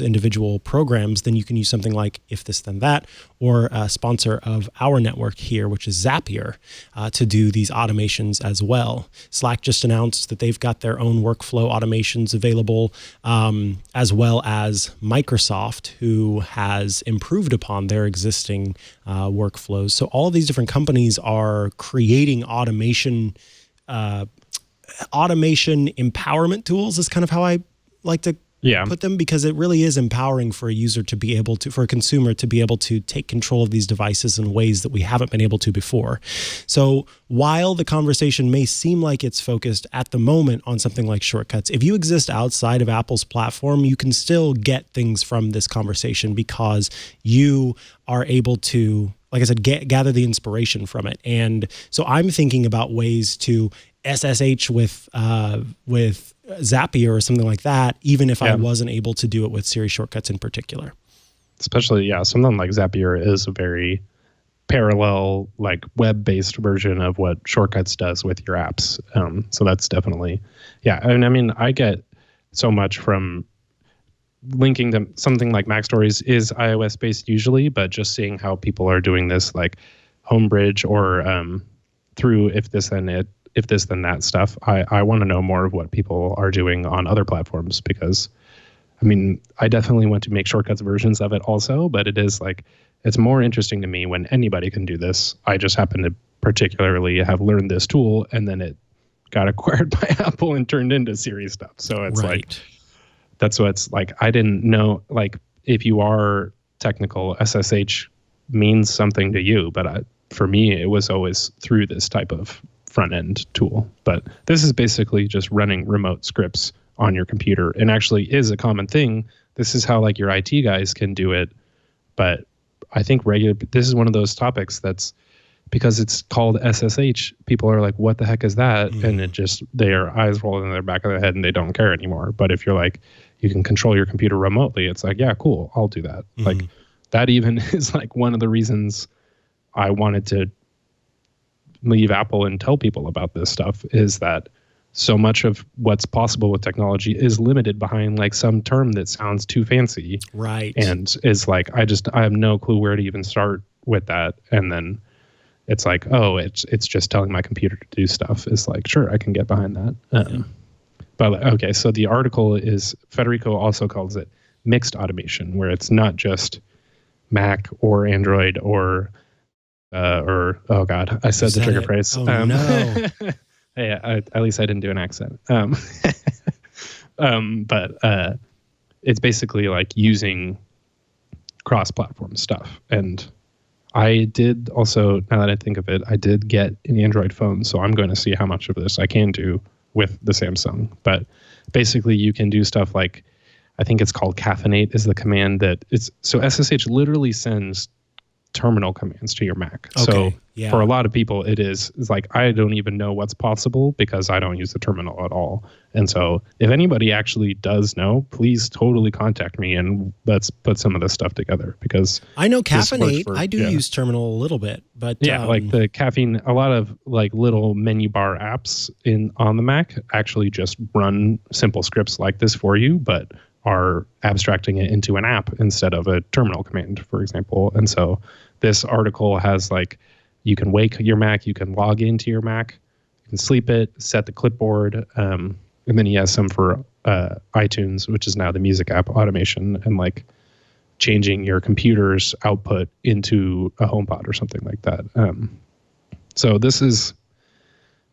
individual programs, then you can use something like If This Then That, or a sponsor of our network here, which is Zapier, to do these automations as well. Slack just announced that they've got their own workflow automations available, as well as Microsoft, who has improved upon their existing workflows. So all of these different companies are creating automation empowerment tools, is kind of how I like to put them, because it really is empowering for a consumer to be able to take control of these devices in ways that we haven't been able to before. So while the conversation may seem like it's focused at the moment on something like shortcuts, if you exist outside of Apple's platform, you can still get things from this conversation, because you are able to, like I said, gather the inspiration from it. And so I'm thinking about ways to SSH with Zapier or something like that, even if I wasn't able to do it with Siri shortcuts in particular. Especially, something like Zapier is a very parallel, like web-based version of what Shortcuts does with your apps. So that's definitely, And I mean, I get so much from linking to something like Mac Stories is iOS-based usually, but just seeing how people are doing this, like Homebridge or through If This Then That stuff, I want to know more of what people are doing on other platforms, because I mean, I definitely want to make Shortcuts versions of it also, but it is like, it's more interesting to me when anybody can do this. I just happen to particularly have learned this tool, and then it got acquired by Apple and turned into Siri stuff. So it's like, that's what's like, I didn't know, like, if you are technical, SSH means something to you, but for me, it was always through this type of front-end tool. But this is basically just running remote scripts on your computer, and actually is a common thing. This is how like your IT guys can do it. But I think this is one of those topics that's, because it's called SSH, people are like, what the heck is that? And it just, their eyes roll in their back of their head and they don't care anymore. But if you're like, you can control your computer remotely, it's like, yeah, cool, I'll do that. Like, that even is like one of the reasons I wanted to leave Apple and tell people about this stuff, is that so much of what's possible with technology is limited behind like some term that sounds too fancy. Right. And is like, I have no clue where to even start with that. And then it's like, oh, it's just telling my computer to do stuff. Is like, sure, I can get behind that. But okay, so the article is, Federico also calls it mixed automation, where it's not just Mac or Android or oh god, I said the trigger phrase. Oh no. Hey, at least I didn't do an accent. But it's basically like using cross-platform stuff. And I did also, now that I think of it, I did get an Android phone, so I'm going to see how much of this I can do with the Samsung. But basically, you can do stuff like, I think it's called caffeinate is the command that it's, so SSH literally sends terminal commands to your Mac. Okay, so for a lot of people, it's like, I don't even know what's possible because I don't use the terminal at all. And so if anybody actually does know, please totally contact me and let's put some of this stuff together, because I know caffeinate. I do use terminal a little bit, but like the caffeine, a lot of like little menu bar apps on the Mac actually just run simple scripts like this for you, but are abstracting it into an app instead of a terminal command, for example. And so this article has like, you can wake your Mac, you can log into your Mac, you can sleep it, set the clipboard, and then he has some for iTunes, which is now the music app automation, and like changing your computer's output into a HomePod or something like that. So this is,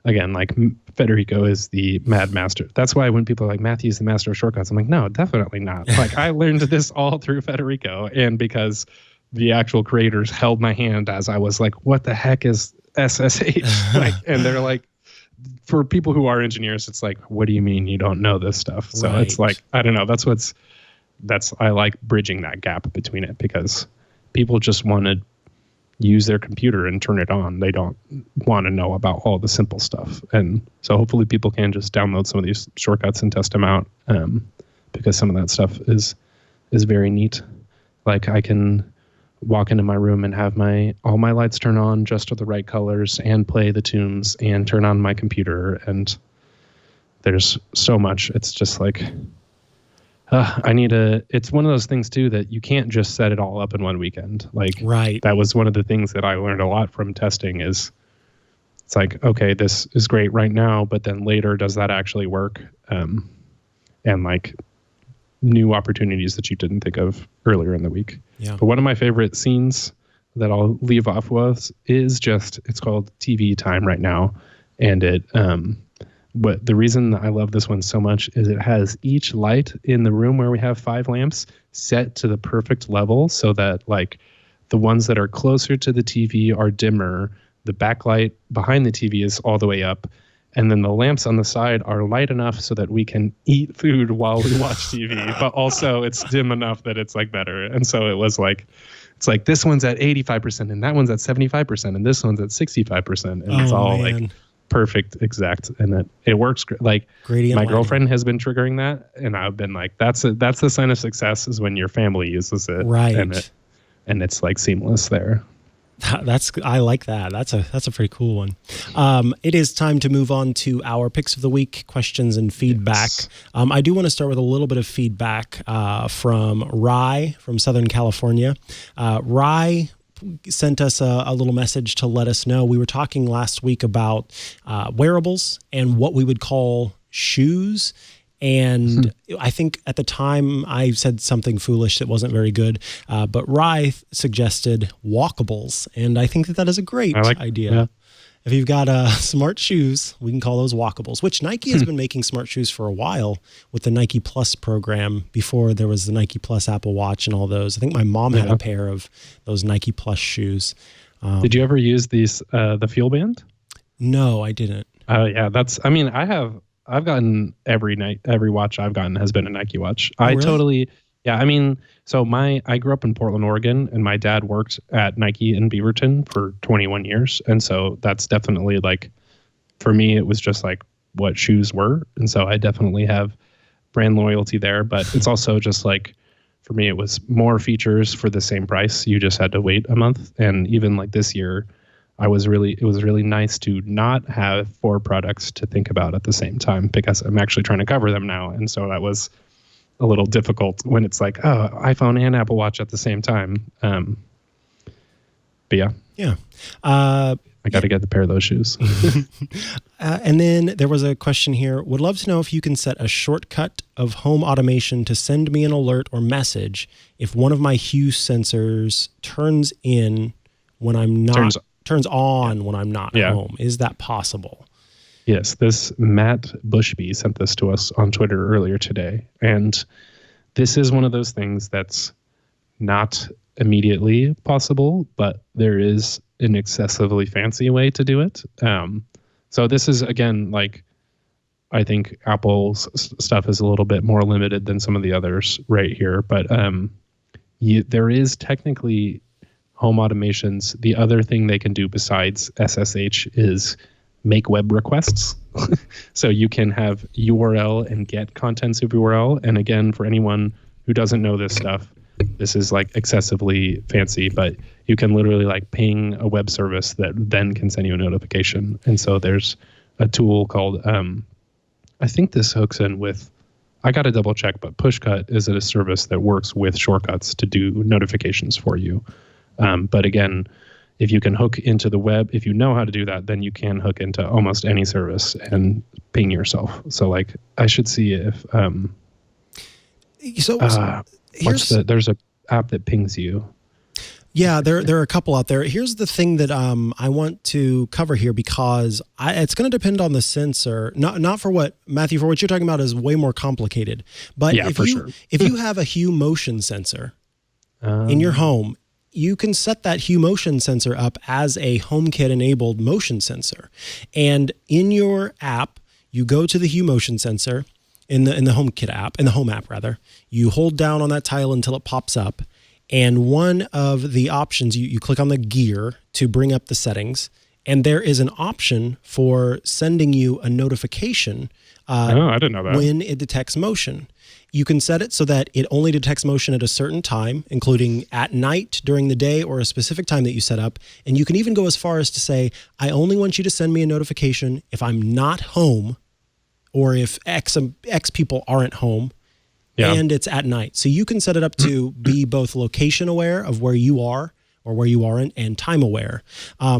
again, like Federico is the mad master. That's why when people are like, Matthew's the master of shortcuts, I'm like, no, definitely not. Like, I learned this all through Federico, and because the actual creators held my hand as I was like, what the heck is SSH? Like, and they're like, for people who are engineers, it's like, what do you mean you don't know this stuff? So it's like, I don't know. I like bridging that gap between it, because people just want to use their computer and turn it on. They don't want to know about all the simple stuff. And so hopefully people can just download some of these shortcuts and test them out, because some of that stuff is is very neat. Like I can walk into my room and have all my lights turn on just to the right colors and play the tunes and turn on my computer. And there's so much. It's just like, it's one of those things too, that you can't just set it all up in one weekend. Like that was one of the things that I learned a lot from testing is it's like, okay, this is great right now, but then later, does that actually work? And like new opportunities that you didn't think of earlier in the week. Yeah. But one of my favorite scenes that I'll leave off with is it's called TV Time right now. And but the reason I love this one so much is it has each light in the room where we have 5 lamps set to the perfect level so that like the ones that are closer to the TV are dimmer. The backlight behind the TV is all the way up. And then the lamps on the side are light enough so that we can eat food while we watch TV, but also it's dim enough that it's like better. And so it's like this one's at 85% and that one's at 75% and this one's at 65%. And it's all like perfect, exact. And it works. Like gradient my lighting. girlfriend has been triggering that. And I've been like, that's the sign of success is when your family uses it. Right. And it's like seamless there. I like that. That's a pretty cool one. It is time to move on to our picks of the week, questions and feedback. Yes. I do want to start with a little bit of feedback from Rye from Southern California. Rye sent us a little message to let us know. We were talking last week about wearables and what we would call shoes. And I think at the time I said something foolish that wasn't very good, but Rye suggested walkables. And I think that is a great idea. Yeah. If you've got smart shoes, we can call those walkables, which Nike has been making smart shoes for a while with the Nike Plus program before there was the Nike Plus Apple Watch and all those. I think my mom had a pair of those Nike Plus shoes. Did you ever use these, the Fuel Band? No, I didn't. Yeah, I've gotten every watch I've gotten has been a Nike watch. Oh, really? I grew up in Portland, Oregon, and my dad worked at Nike in Beaverton for 21 years. And so that's definitely like, for me, it was just like what shoes were. And so I definitely have brand loyalty there, but it's also just like, for me, it was more features for the same price. You just had to wait a month. And even like this year, it was really nice to not have 4 products to think about at the same time because I'm actually trying to cover them now. And so that was a little difficult when it's like, iPhone and Apple Watch at the same time. But yeah. Yeah. I got to get the pair of those shoes. And then there was a question here. Would love to know if you can set a shortcut of home automation to send me an alert or message if one of my Hue sensors turns on when I'm not home. Is that possible? Yes, this Matt Bushby sent this to us on Twitter earlier today. And this is one of those things that's not immediately possible, but there is an excessively fancy way to do it. So this is, again, like, I think Apple's stuff is a little bit more limited than some of the others right here. But there is technically home automations. The other thing they can do besides SSH is make web requests. So you can have URL and get contents of URL. And again, for anyone who doesn't know this stuff, this is like excessively fancy, but you can literally like ping a web service that then can send you a notification. And so there's a tool called, I think this hooks in with, I got to double check, but Pushcut is a service that works with shortcuts to do notifications for you. But again, if you can hook into the web, if you know how to do that, then you can hook into almost any service and ping yourself. So like, I should see if, there's a app that pings you. Yeah, there are a couple out there. Here's the thing that I want to cover here because it's going to depend on the sensor. Not for what, Matthew, for what you're talking about is way more complicated. But yeah, if you have a Hue motion sensor in your home, you can set that Hue motion sensor up as a HomeKit enabled motion sensor. And in your app, you go to the Hue motion sensor in the HomeKit app, in the Home app rather. You hold down on that tile until it pops up. And one of the options, you click on the gear to bring up the settings, and there is an option for sending you a notification I didn't know that. when it detects motion. You can set it so that it only detects motion at a certain time, including at night, during the day, or a specific time that you set up. And you can even go as far as to say, I only want you to send me a notification if I'm not home or if X people aren't home. Yeah. And it's at night. So you can set it up to be both location aware of where you are or where you aren't, and time aware.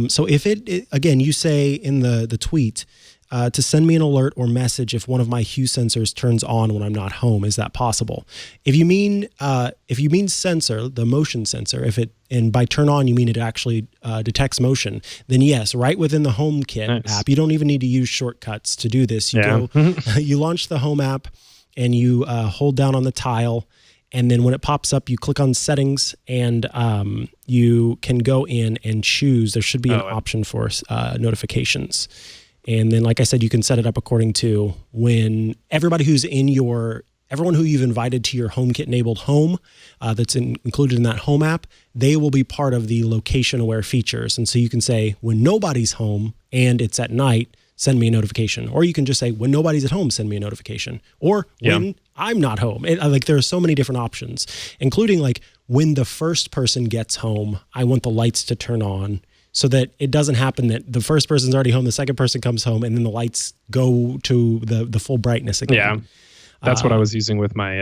So if it again, you say in the tweet, to send me an alert or message if one of my Hue sensors turns on when I'm not home. Is that possible? If you mean sensor, the motion sensor, and by turn on you mean it actually detects motion, then yes, right within the HomeKit app. You don't even need to use shortcuts to do this. You you launch the Home app and you hold down on the tile, and then when it pops up, you click on settings, and you can go in and choose. There should be an option for notifications. And then, like I said, you can set it up according to when everyone who you've invited to your HomeKit enabled home, that's included in that Home app, they will be part of the location aware features. And so you can say, when nobody's home and it's at night, send me a notification. Or you can just say, when nobody's at home, send me a notification. Or when I'm not home. There are so many different options, including like when the first person gets home, I want the lights to turn on, so that it doesn't happen that the first person's already home, the second person comes home, and then the lights go to the full brightness again. Yeah, that's what I was using with my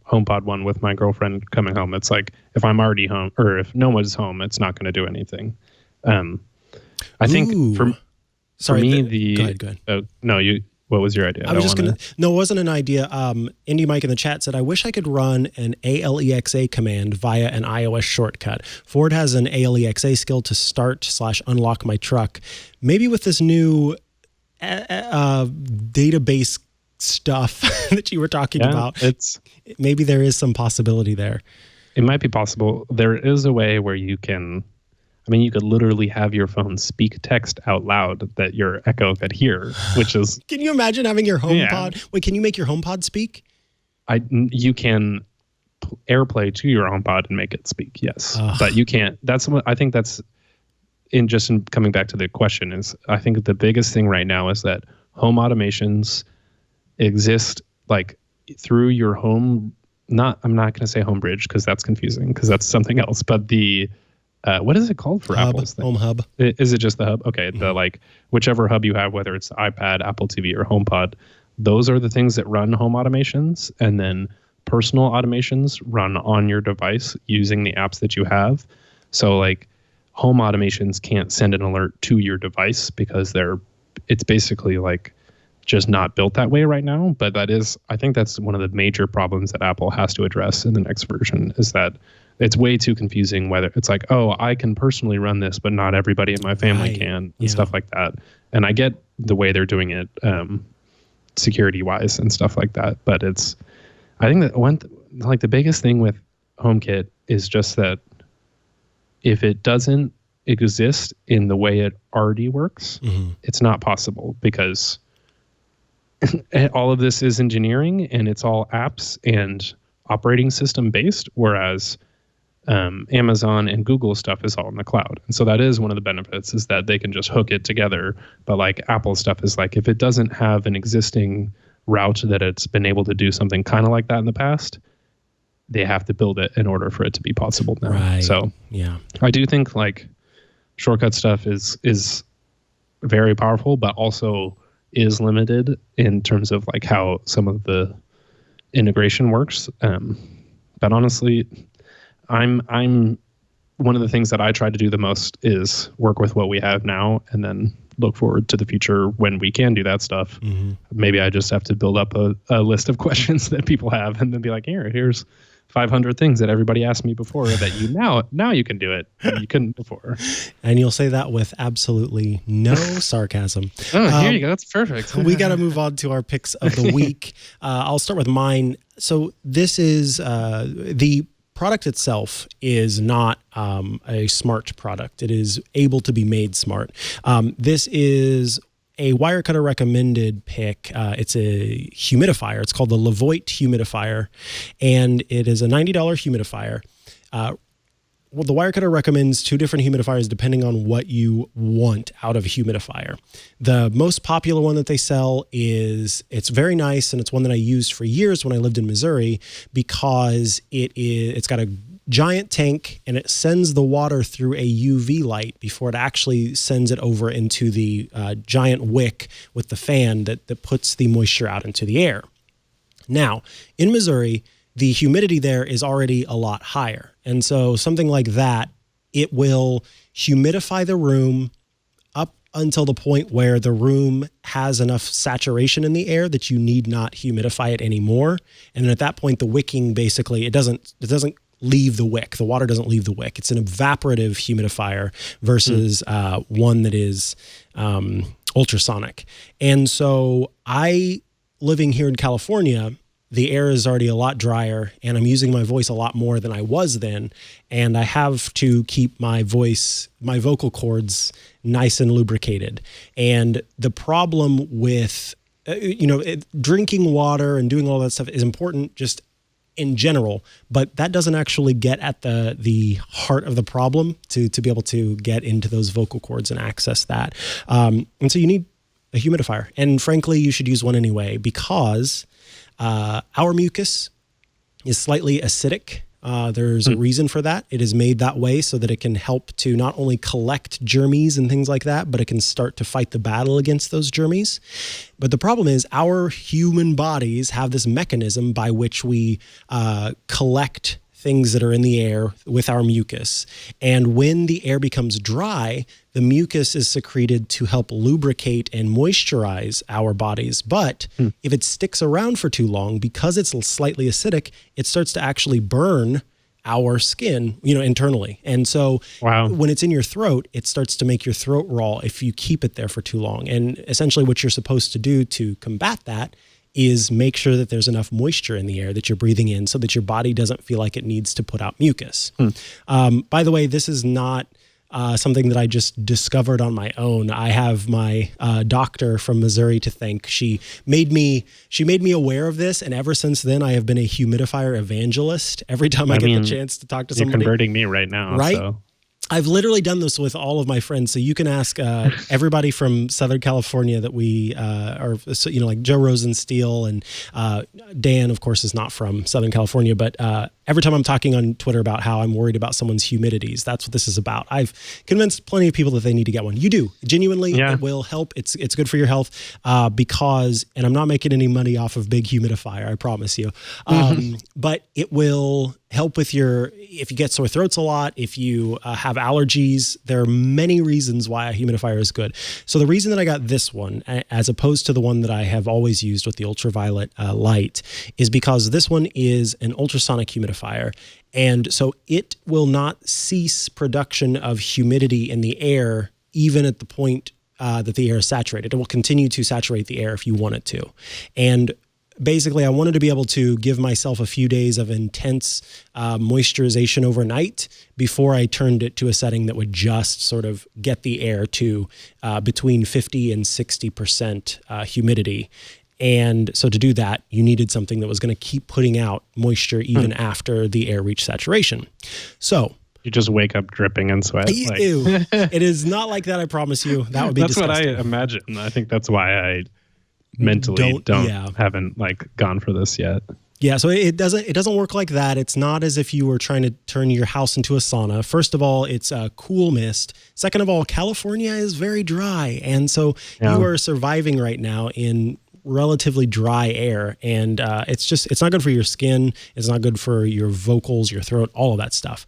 HomePod one with my girlfriend coming home. It's like, if I'm already home, or if no one's home, it's not going to do anything. I think for me, go ahead. What was your idea? No, it wasn't an idea. Indie Mike in the chat said, I wish I could run an ALEXA command via an iOS shortcut. Ford has an ALEXA skill to start/unlock my truck. Maybe with this new database stuff that you were talking about, maybe there is some possibility there. It might be possible. There is a way where you can... you could literally have your phone speak text out loud that your Echo could hear, which is... Can you imagine having your HomePod? Yeah. Wait, can you make your HomePod speak? You can AirPlay to your HomePod and make it speak, yes. But you can't... I think that's... In coming back to the question, is I think the biggest thing right now is that home automations exist like through your home... I'm not going to say home bridge because that's confusing, because that's something else, but the... what is it called for Apple's thing? Home Hub. Is it just the hub? Okay, the whichever hub you have, whether it's the iPad, Apple TV, or HomePod, those are the things that run home automations, and then personal automations run on your device using the apps that you have. So like home automations can't send an alert to your device because it's basically like just not built that way right now. But I think that's one of the major problems that Apple has to address in the next version, is that it's way too confusing whether it's like, oh, I can personally run this, but not everybody in my family can, and stuff like that. And I get the way they're doing it security wise and stuff like that. But I think that the biggest thing with HomeKit is just that if it doesn't exist in the way it already works, it's not possible, because all of this is engineering and it's all apps and operating system based, whereas Amazon and Google stuff is all in the cloud. And so that is one of the benefits, is that they can just hook it together. But like Apple stuff is like, if it doesn't have an existing route that it's been able to do something kind of like that in the past, they have to build it in order for it to be possible now. Right. So yeah, I do think like shortcut stuff is very powerful, but also is limited in terms of like how some of the integration works. But honestly, I'm one of the things that I try to do the most is work with what we have now and then look forward to the future when we can do that stuff. Maybe I just have to build up a list of questions that people have and then be like, here's 500 things that everybody asked me before that you now you can do it and you couldn't before. And you'll say that with absolutely no sarcasm. Here you go. That's perfect. We got to move on to our picks of the week. I'll start with mine. So this is the product itself is not a smart product. It is able to be made smart. This is a Wirecutter recommended pick. It's a humidifier. It's called the Levoit humidifier, and it is a $90 humidifier. well, the Wirecutter recommends 2 different humidifiers depending on what you want out of a humidifier. The most popular one that they sell it's very nice, and it's one that I used for years when I lived in Missouri because it's got a giant tank and it sends the water through a UV light before it actually sends it over into the giant wick with the fan that puts the moisture out into the air. Now, in Missouri, the humidity there is already a lot higher. And so something like that, it will humidify the room up until the point where the room has enough saturation in the air that you need not humidify it anymore. And then at that point, the wicking basically, it doesn't leave the wick. The water doesn't leave the wick. It's an evaporative humidifier versus one that is ultrasonic. And so living here in California, the air is already a lot drier and I'm using my voice a lot more than I was then. And I have to keep my vocal cords nice and lubricated. And the problem with, drinking water and doing all that stuff is important just in general, but that doesn't actually get at the heart of the problem to be able to get into those vocal cords and access that. And so you need a humidifier. And frankly, you should use one anyway because our mucus is slightly acidic. There's a reason for that. It is made that way so that it can help to not only collect germs and things like that, but it can start to fight the battle against those germs. But the problem is our human bodies have this mechanism by which we collect things that are in the air with our mucus. And when the air becomes dry, the mucus is secreted to help lubricate and moisturize our bodies. But if it sticks around for too long, because it's slightly acidic, it starts to actually burn our skin, internally. And so when it's in your throat, it starts to make your throat raw if you keep it there for too long. And essentially what you're supposed to do to combat that is make sure that there's enough moisture in the air that you're breathing in so that your body doesn't feel like it needs to put out mucus. By the way, this is not something that I just discovered on my own. I have my doctor from Missouri to thank. She made me aware of this, and ever since then, I have been a humidifier evangelist. Every time I get the chance to talk to somebody, you're converting me right now, right? So. I've literally done this with all of my friends. So you can ask everybody from Southern California that we like Joe Rosensteel and Dan, of course, is not from Southern California. But every time I'm talking on Twitter about how I'm worried about someone's humidities, that's what this is about. I've convinced plenty of people that they need to get one. You do. Genuinely, it will help. It's good for your health because, and I'm not making any money off of Big Humidifier, I promise you. But it will help with if you get sore throats a lot, if you have allergies. There are many reasons why a humidifier is good. So the reason that I got this one, as opposed to the one that I have always used with the ultraviolet light, is because this one is an ultrasonic humidifier. And so it will not cease production of humidity in the air, even at the point that the air is saturated. It will continue to saturate the air if you want it to. And basically, I wanted to be able to give myself a few days of intense moisturization overnight before I turned it to a setting that would just sort of get the air to between 50 and 60% humidity. And so to do that, you needed something that was going to keep putting out moisture even after the air reached saturation. So you just wake up dripping in sweat. Ew. It is not like that, I promise you. That would be disgusting. That's what I imagine. I think that's why I mentally haven't gone for this yet. Yeah, so it doesn't work like that. It's not as if you were trying to turn your house into a sauna. First of all, it's a cool mist. Second of all, California is very dry, and so you are surviving right now in relatively dry air, and it's not good for your skin. It's not good for your vocals, your throat, all of that stuff.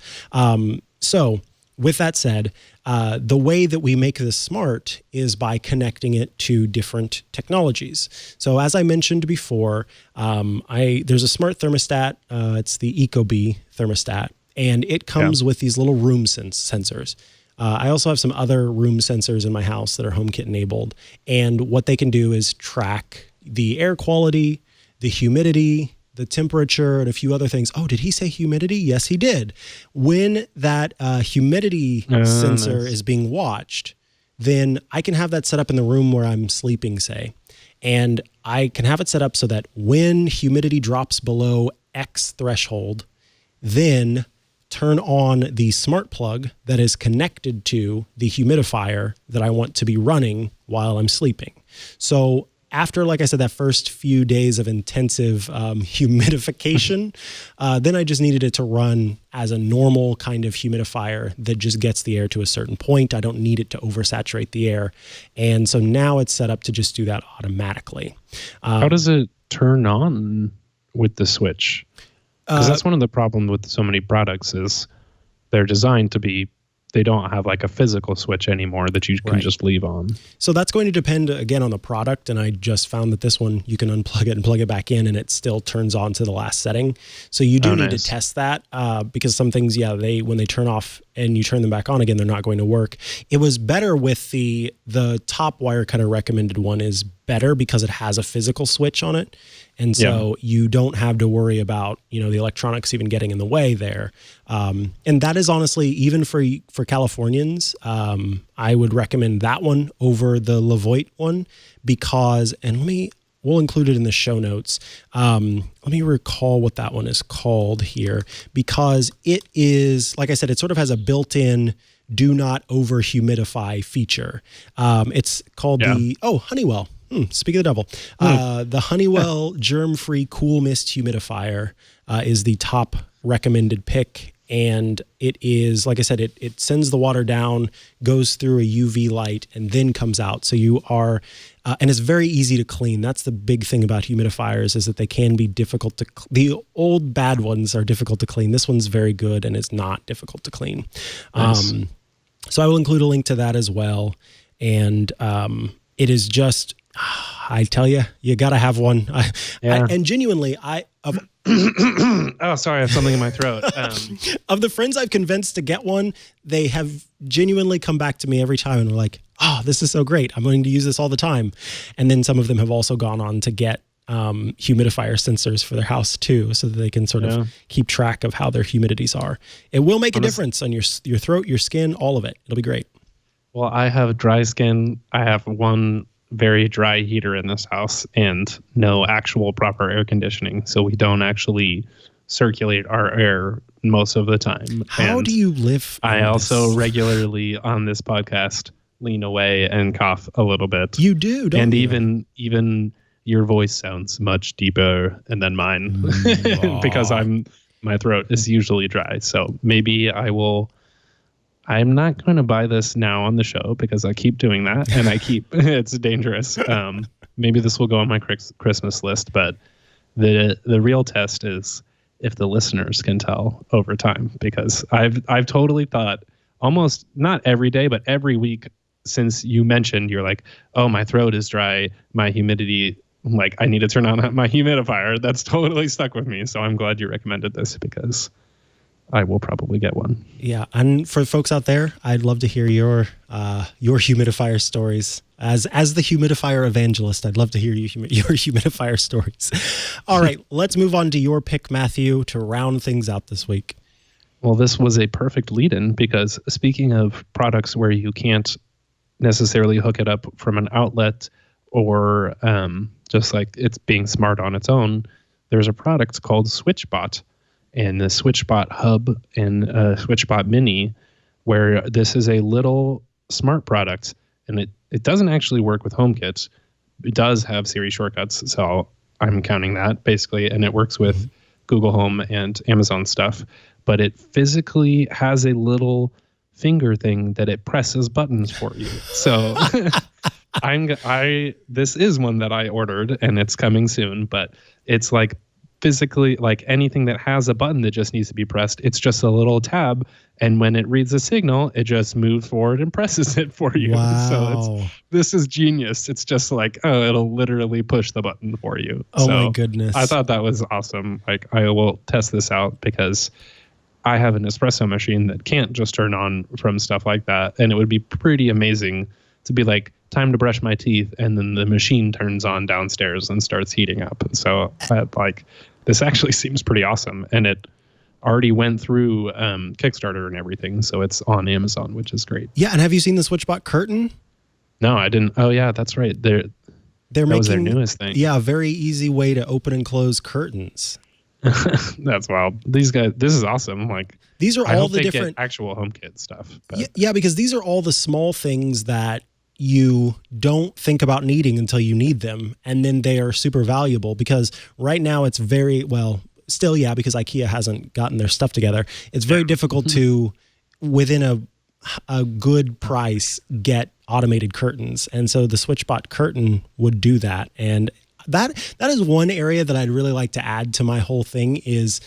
So with that said, the way that we make this smart is by connecting it to different technologies. So as I mentioned before, there's a smart thermostat. It's the Ecobee thermostat, and it comes with these little room sensors. I also have some other room sensors in my house that are HomeKit enabled. And what they can do is track the air quality, the humidity, the temperature, and a few other things. Oh, did he say humidity? Yes, he did. When that humidity sensor is being watched, then I can have that set up in the room where I'm sleeping, say. And I can have it set up so that when humidity drops below X threshold, then turn on the smart plug that is connected to the humidifier that I want to be running while I'm sleeping. So after, like I said, that first few days of intensive humidification, then I just needed it to run as a normal kind of humidifier that just gets the air to a certain point. I don't need it to oversaturate the air. And so now it's set up to just do that automatically. How does it turn on with the switch? Because that's one of the problems with so many products is they're designed to be, they don't have like a physical switch anymore that you can just leave on. So that's going to depend, again, on the product. And I just found that this one, you can unplug it and plug it back in and it still turns on to the last setting. So you do need to test that because some things, when they turn off and you turn them back on again, they're not going to work. It was better with the top wire cutter recommended one is better because it has a physical switch on it. And so you don't have to worry about, the electronics even getting in the way there. And that is honestly, even for Californians, I would recommend that one over the Levoit one because, and we'll include it in the show notes. Let me recall what that one is called here because it is, like I said, it sort of has a built-in do not over humidify feature. It's called Honeywell. Speak of the devil. The Honeywell germ-free cool mist humidifier is the top recommended pick. And it is, like I said, it sends the water down, goes through a UV light, and then comes out. So you are, and it's very easy to clean. That's the big thing about humidifiers is that they can be difficult to, the old bad ones are difficult to clean. This one's very good and is not difficult to clean. Nice. So I will include a link to that as well. And it is just, I tell you, you got to have one. And genuinely, oh, sorry, I have something in my throat. Of the friends I've convinced to get one, they have genuinely come back to me every time and are like, oh, this is so great. I'm going to use this all the time. And then some of them have also gone on to get humidifier sensors for their house too, so that they can sort of keep track of how their humidities are. It will make a difference on your throat, your skin, all of it. It'll be great. Well, I have dry skin. I have one very dry heater in this house and no actual proper air conditioning. So we don't actually circulate our air most of the time. How do you live? I also regularly on this podcast lean away and cough a little bit. You do, don't you? And even your voice sounds much deeper than mine because my throat is usually dry. So maybe I'm not going to buy this now on the show because I keep doing that and it's dangerous. Maybe this will go on my Christmas list, but the real test is if the listeners can tell over time, because I've totally thought almost not every day, but every week since you mentioned, you're like, oh, my throat is dry, my humidity, like I need to turn on my humidifier. That's totally stuck with me. So I'm glad you recommended this because I will probably get one. Yeah, and for folks out there, I'd love to hear your humidifier stories. As the humidifier evangelist, I'd love to hear your humidifier stories. All right, let's move on to your pick, Matthew, to round things out this week. Well, this was a perfect lead-in because speaking of products where you can't necessarily hook it up from an outlet or just like it's being smart on its own, there's a product called SwitchBot. And the SwitchBot Hub and SwitchBot Mini, where this is a little smart product, and it doesn't actually work with HomeKit. It does have Siri shortcuts, so I'm counting that basically, and it works with Google Home and Amazon stuff. But it physically has a little finger thing that it presses buttons for you. So this is one that I ordered, and it's coming soon. But it's like physically, like anything that has a button that just needs to be pressed, it's just a little tab, and when it reads a signal, it just moves forward and presses it for you. Wow. So this is genius. It's just like, oh, it'll literally push the button for you. Oh, so my goodness. I thought that was awesome. Like, I will test this out because I have an espresso machine that can't just turn on from stuff like that, and it would be pretty amazing to be like, time to brush my teeth, and then the machine turns on downstairs and starts heating up. So this actually seems pretty awesome, and it already went through Kickstarter and everything, so it's on Amazon, which is great. Yeah, and have you seen the SwitchBot curtain? No, I didn't. Oh yeah, that's right. That was their newest thing. Yeah, a very easy way to open and close curtains. That's wild. These guys, this is awesome. Like, these are all the different actual HomeKit stuff. But. Yeah, because these are all the small things that you don't think about needing until you need them, and then they are super valuable. Because right now it's very still, because IKEA hasn't gotten their stuff together. It's very difficult to, within a good price, get automated curtains, and so the SwitchBot curtain would do that. And that is one area that I'd really like to add to my whole thing is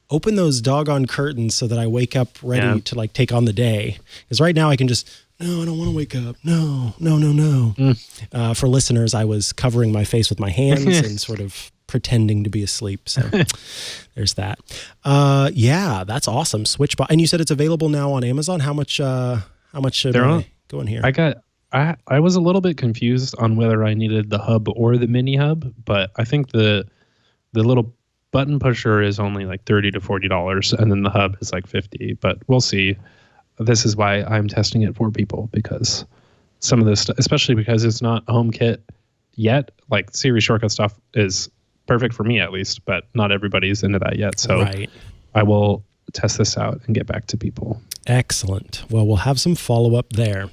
open those doggone curtains so that I wake up ready to like take on the day. Because right now I can just, no, I don't want to wake up. No. For listeners, I was covering my face with my hands and sort of pretending to be asleep. So there's that. That's awesome. SwitchBot. And you said it's available now on Amazon. How much should I go in here? I was a little bit confused on whether I needed the hub or the mini hub, but I think the little button pusher is only like $30 to $40, and then the hub is like $50. But we'll see. This is why I'm testing it for people, because some of this, especially because it's not HomeKit yet, like Siri shortcut stuff is perfect for me at least, but not everybody's into that yet. So I will test this out and get back to people. Excellent. Well, we'll have some follow-up there.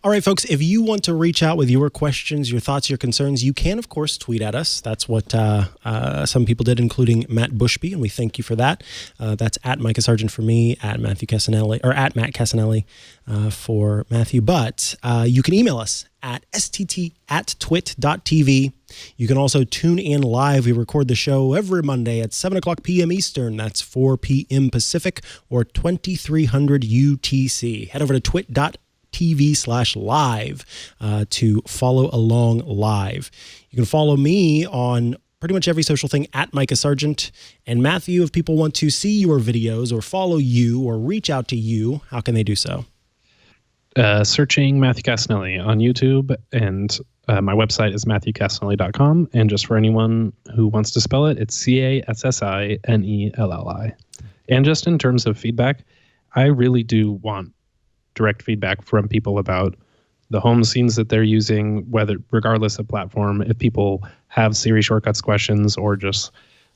All right, folks, if you want to reach out with your questions, your thoughts, your concerns, you can, of course, tweet at us. That's what some people did, including Matt Bushby, and we thank you for that. That's at Mikah Sargent for me, at Matthew Cassinelli, or at Matt Cassinelli for Matthew. But you can email us at stt@twit.tv. You can also tune in live. We record the show every Monday at 7 o'clock p.m. Eastern. That's 4 p.m. Pacific or 2300 UTC. Head over to twit.tv/live to follow along live. You can follow me on pretty much every social thing at Mikah Sargent. And Matthew, if people want to see your videos or follow you or reach out to you, how can they do so? Searching Matthew Cassinelli on YouTube, and my website is matthewcassinelli.com. And just for anyone who wants to spell it, it's Cassinelli. And just in terms of feedback, I really do want direct feedback from people about the home scenes that they're using, whether regardless of platform, if people have Siri shortcuts questions, or just,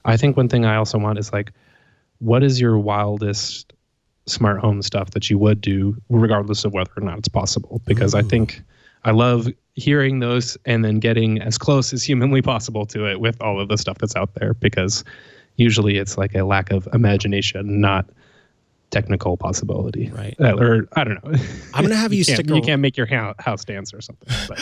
I think one thing I also want is like, what is your wildest smart home stuff that you would do regardless of whether or not it's possible? Because I think I love hearing those and then getting as close as humanly possible to it with all of the stuff that's out there, because usually it's like a lack of imagination, not technical possibility. Right. Or I don't know. I'm going to have you stick around. You can't make your house dance or something. But.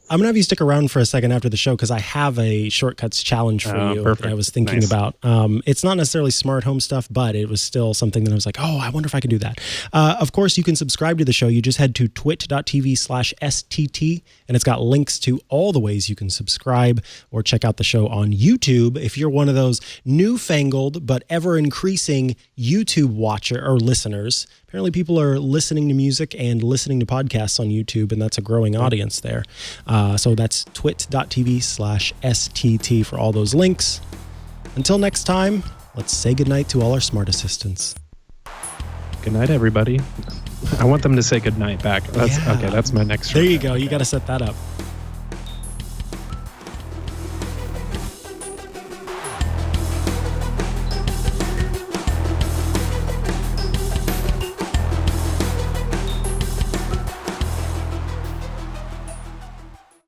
I'm going to have you stick around for a second after the show, because I have a shortcuts challenge for you that I was thinking about. It's not necessarily smart home stuff, but it was still something that I was like, oh, I wonder if I could do that. Of course, you can subscribe to the show. You just head to twit.tv/STT, and it's got links to all the ways you can subscribe or check out the show on YouTube. If you're one of those newfangled but ever-increasing YouTube watcher or listeners, apparently people are listening to music and listening to podcasts on YouTube, and that's a growing audience there. So that's twit.tv/STT for all those links. Until next time, let's say goodnight to all our smart assistants. Good night, everybody. I want them to say good night back. Okay, that's my next. There you go. You got to set that up.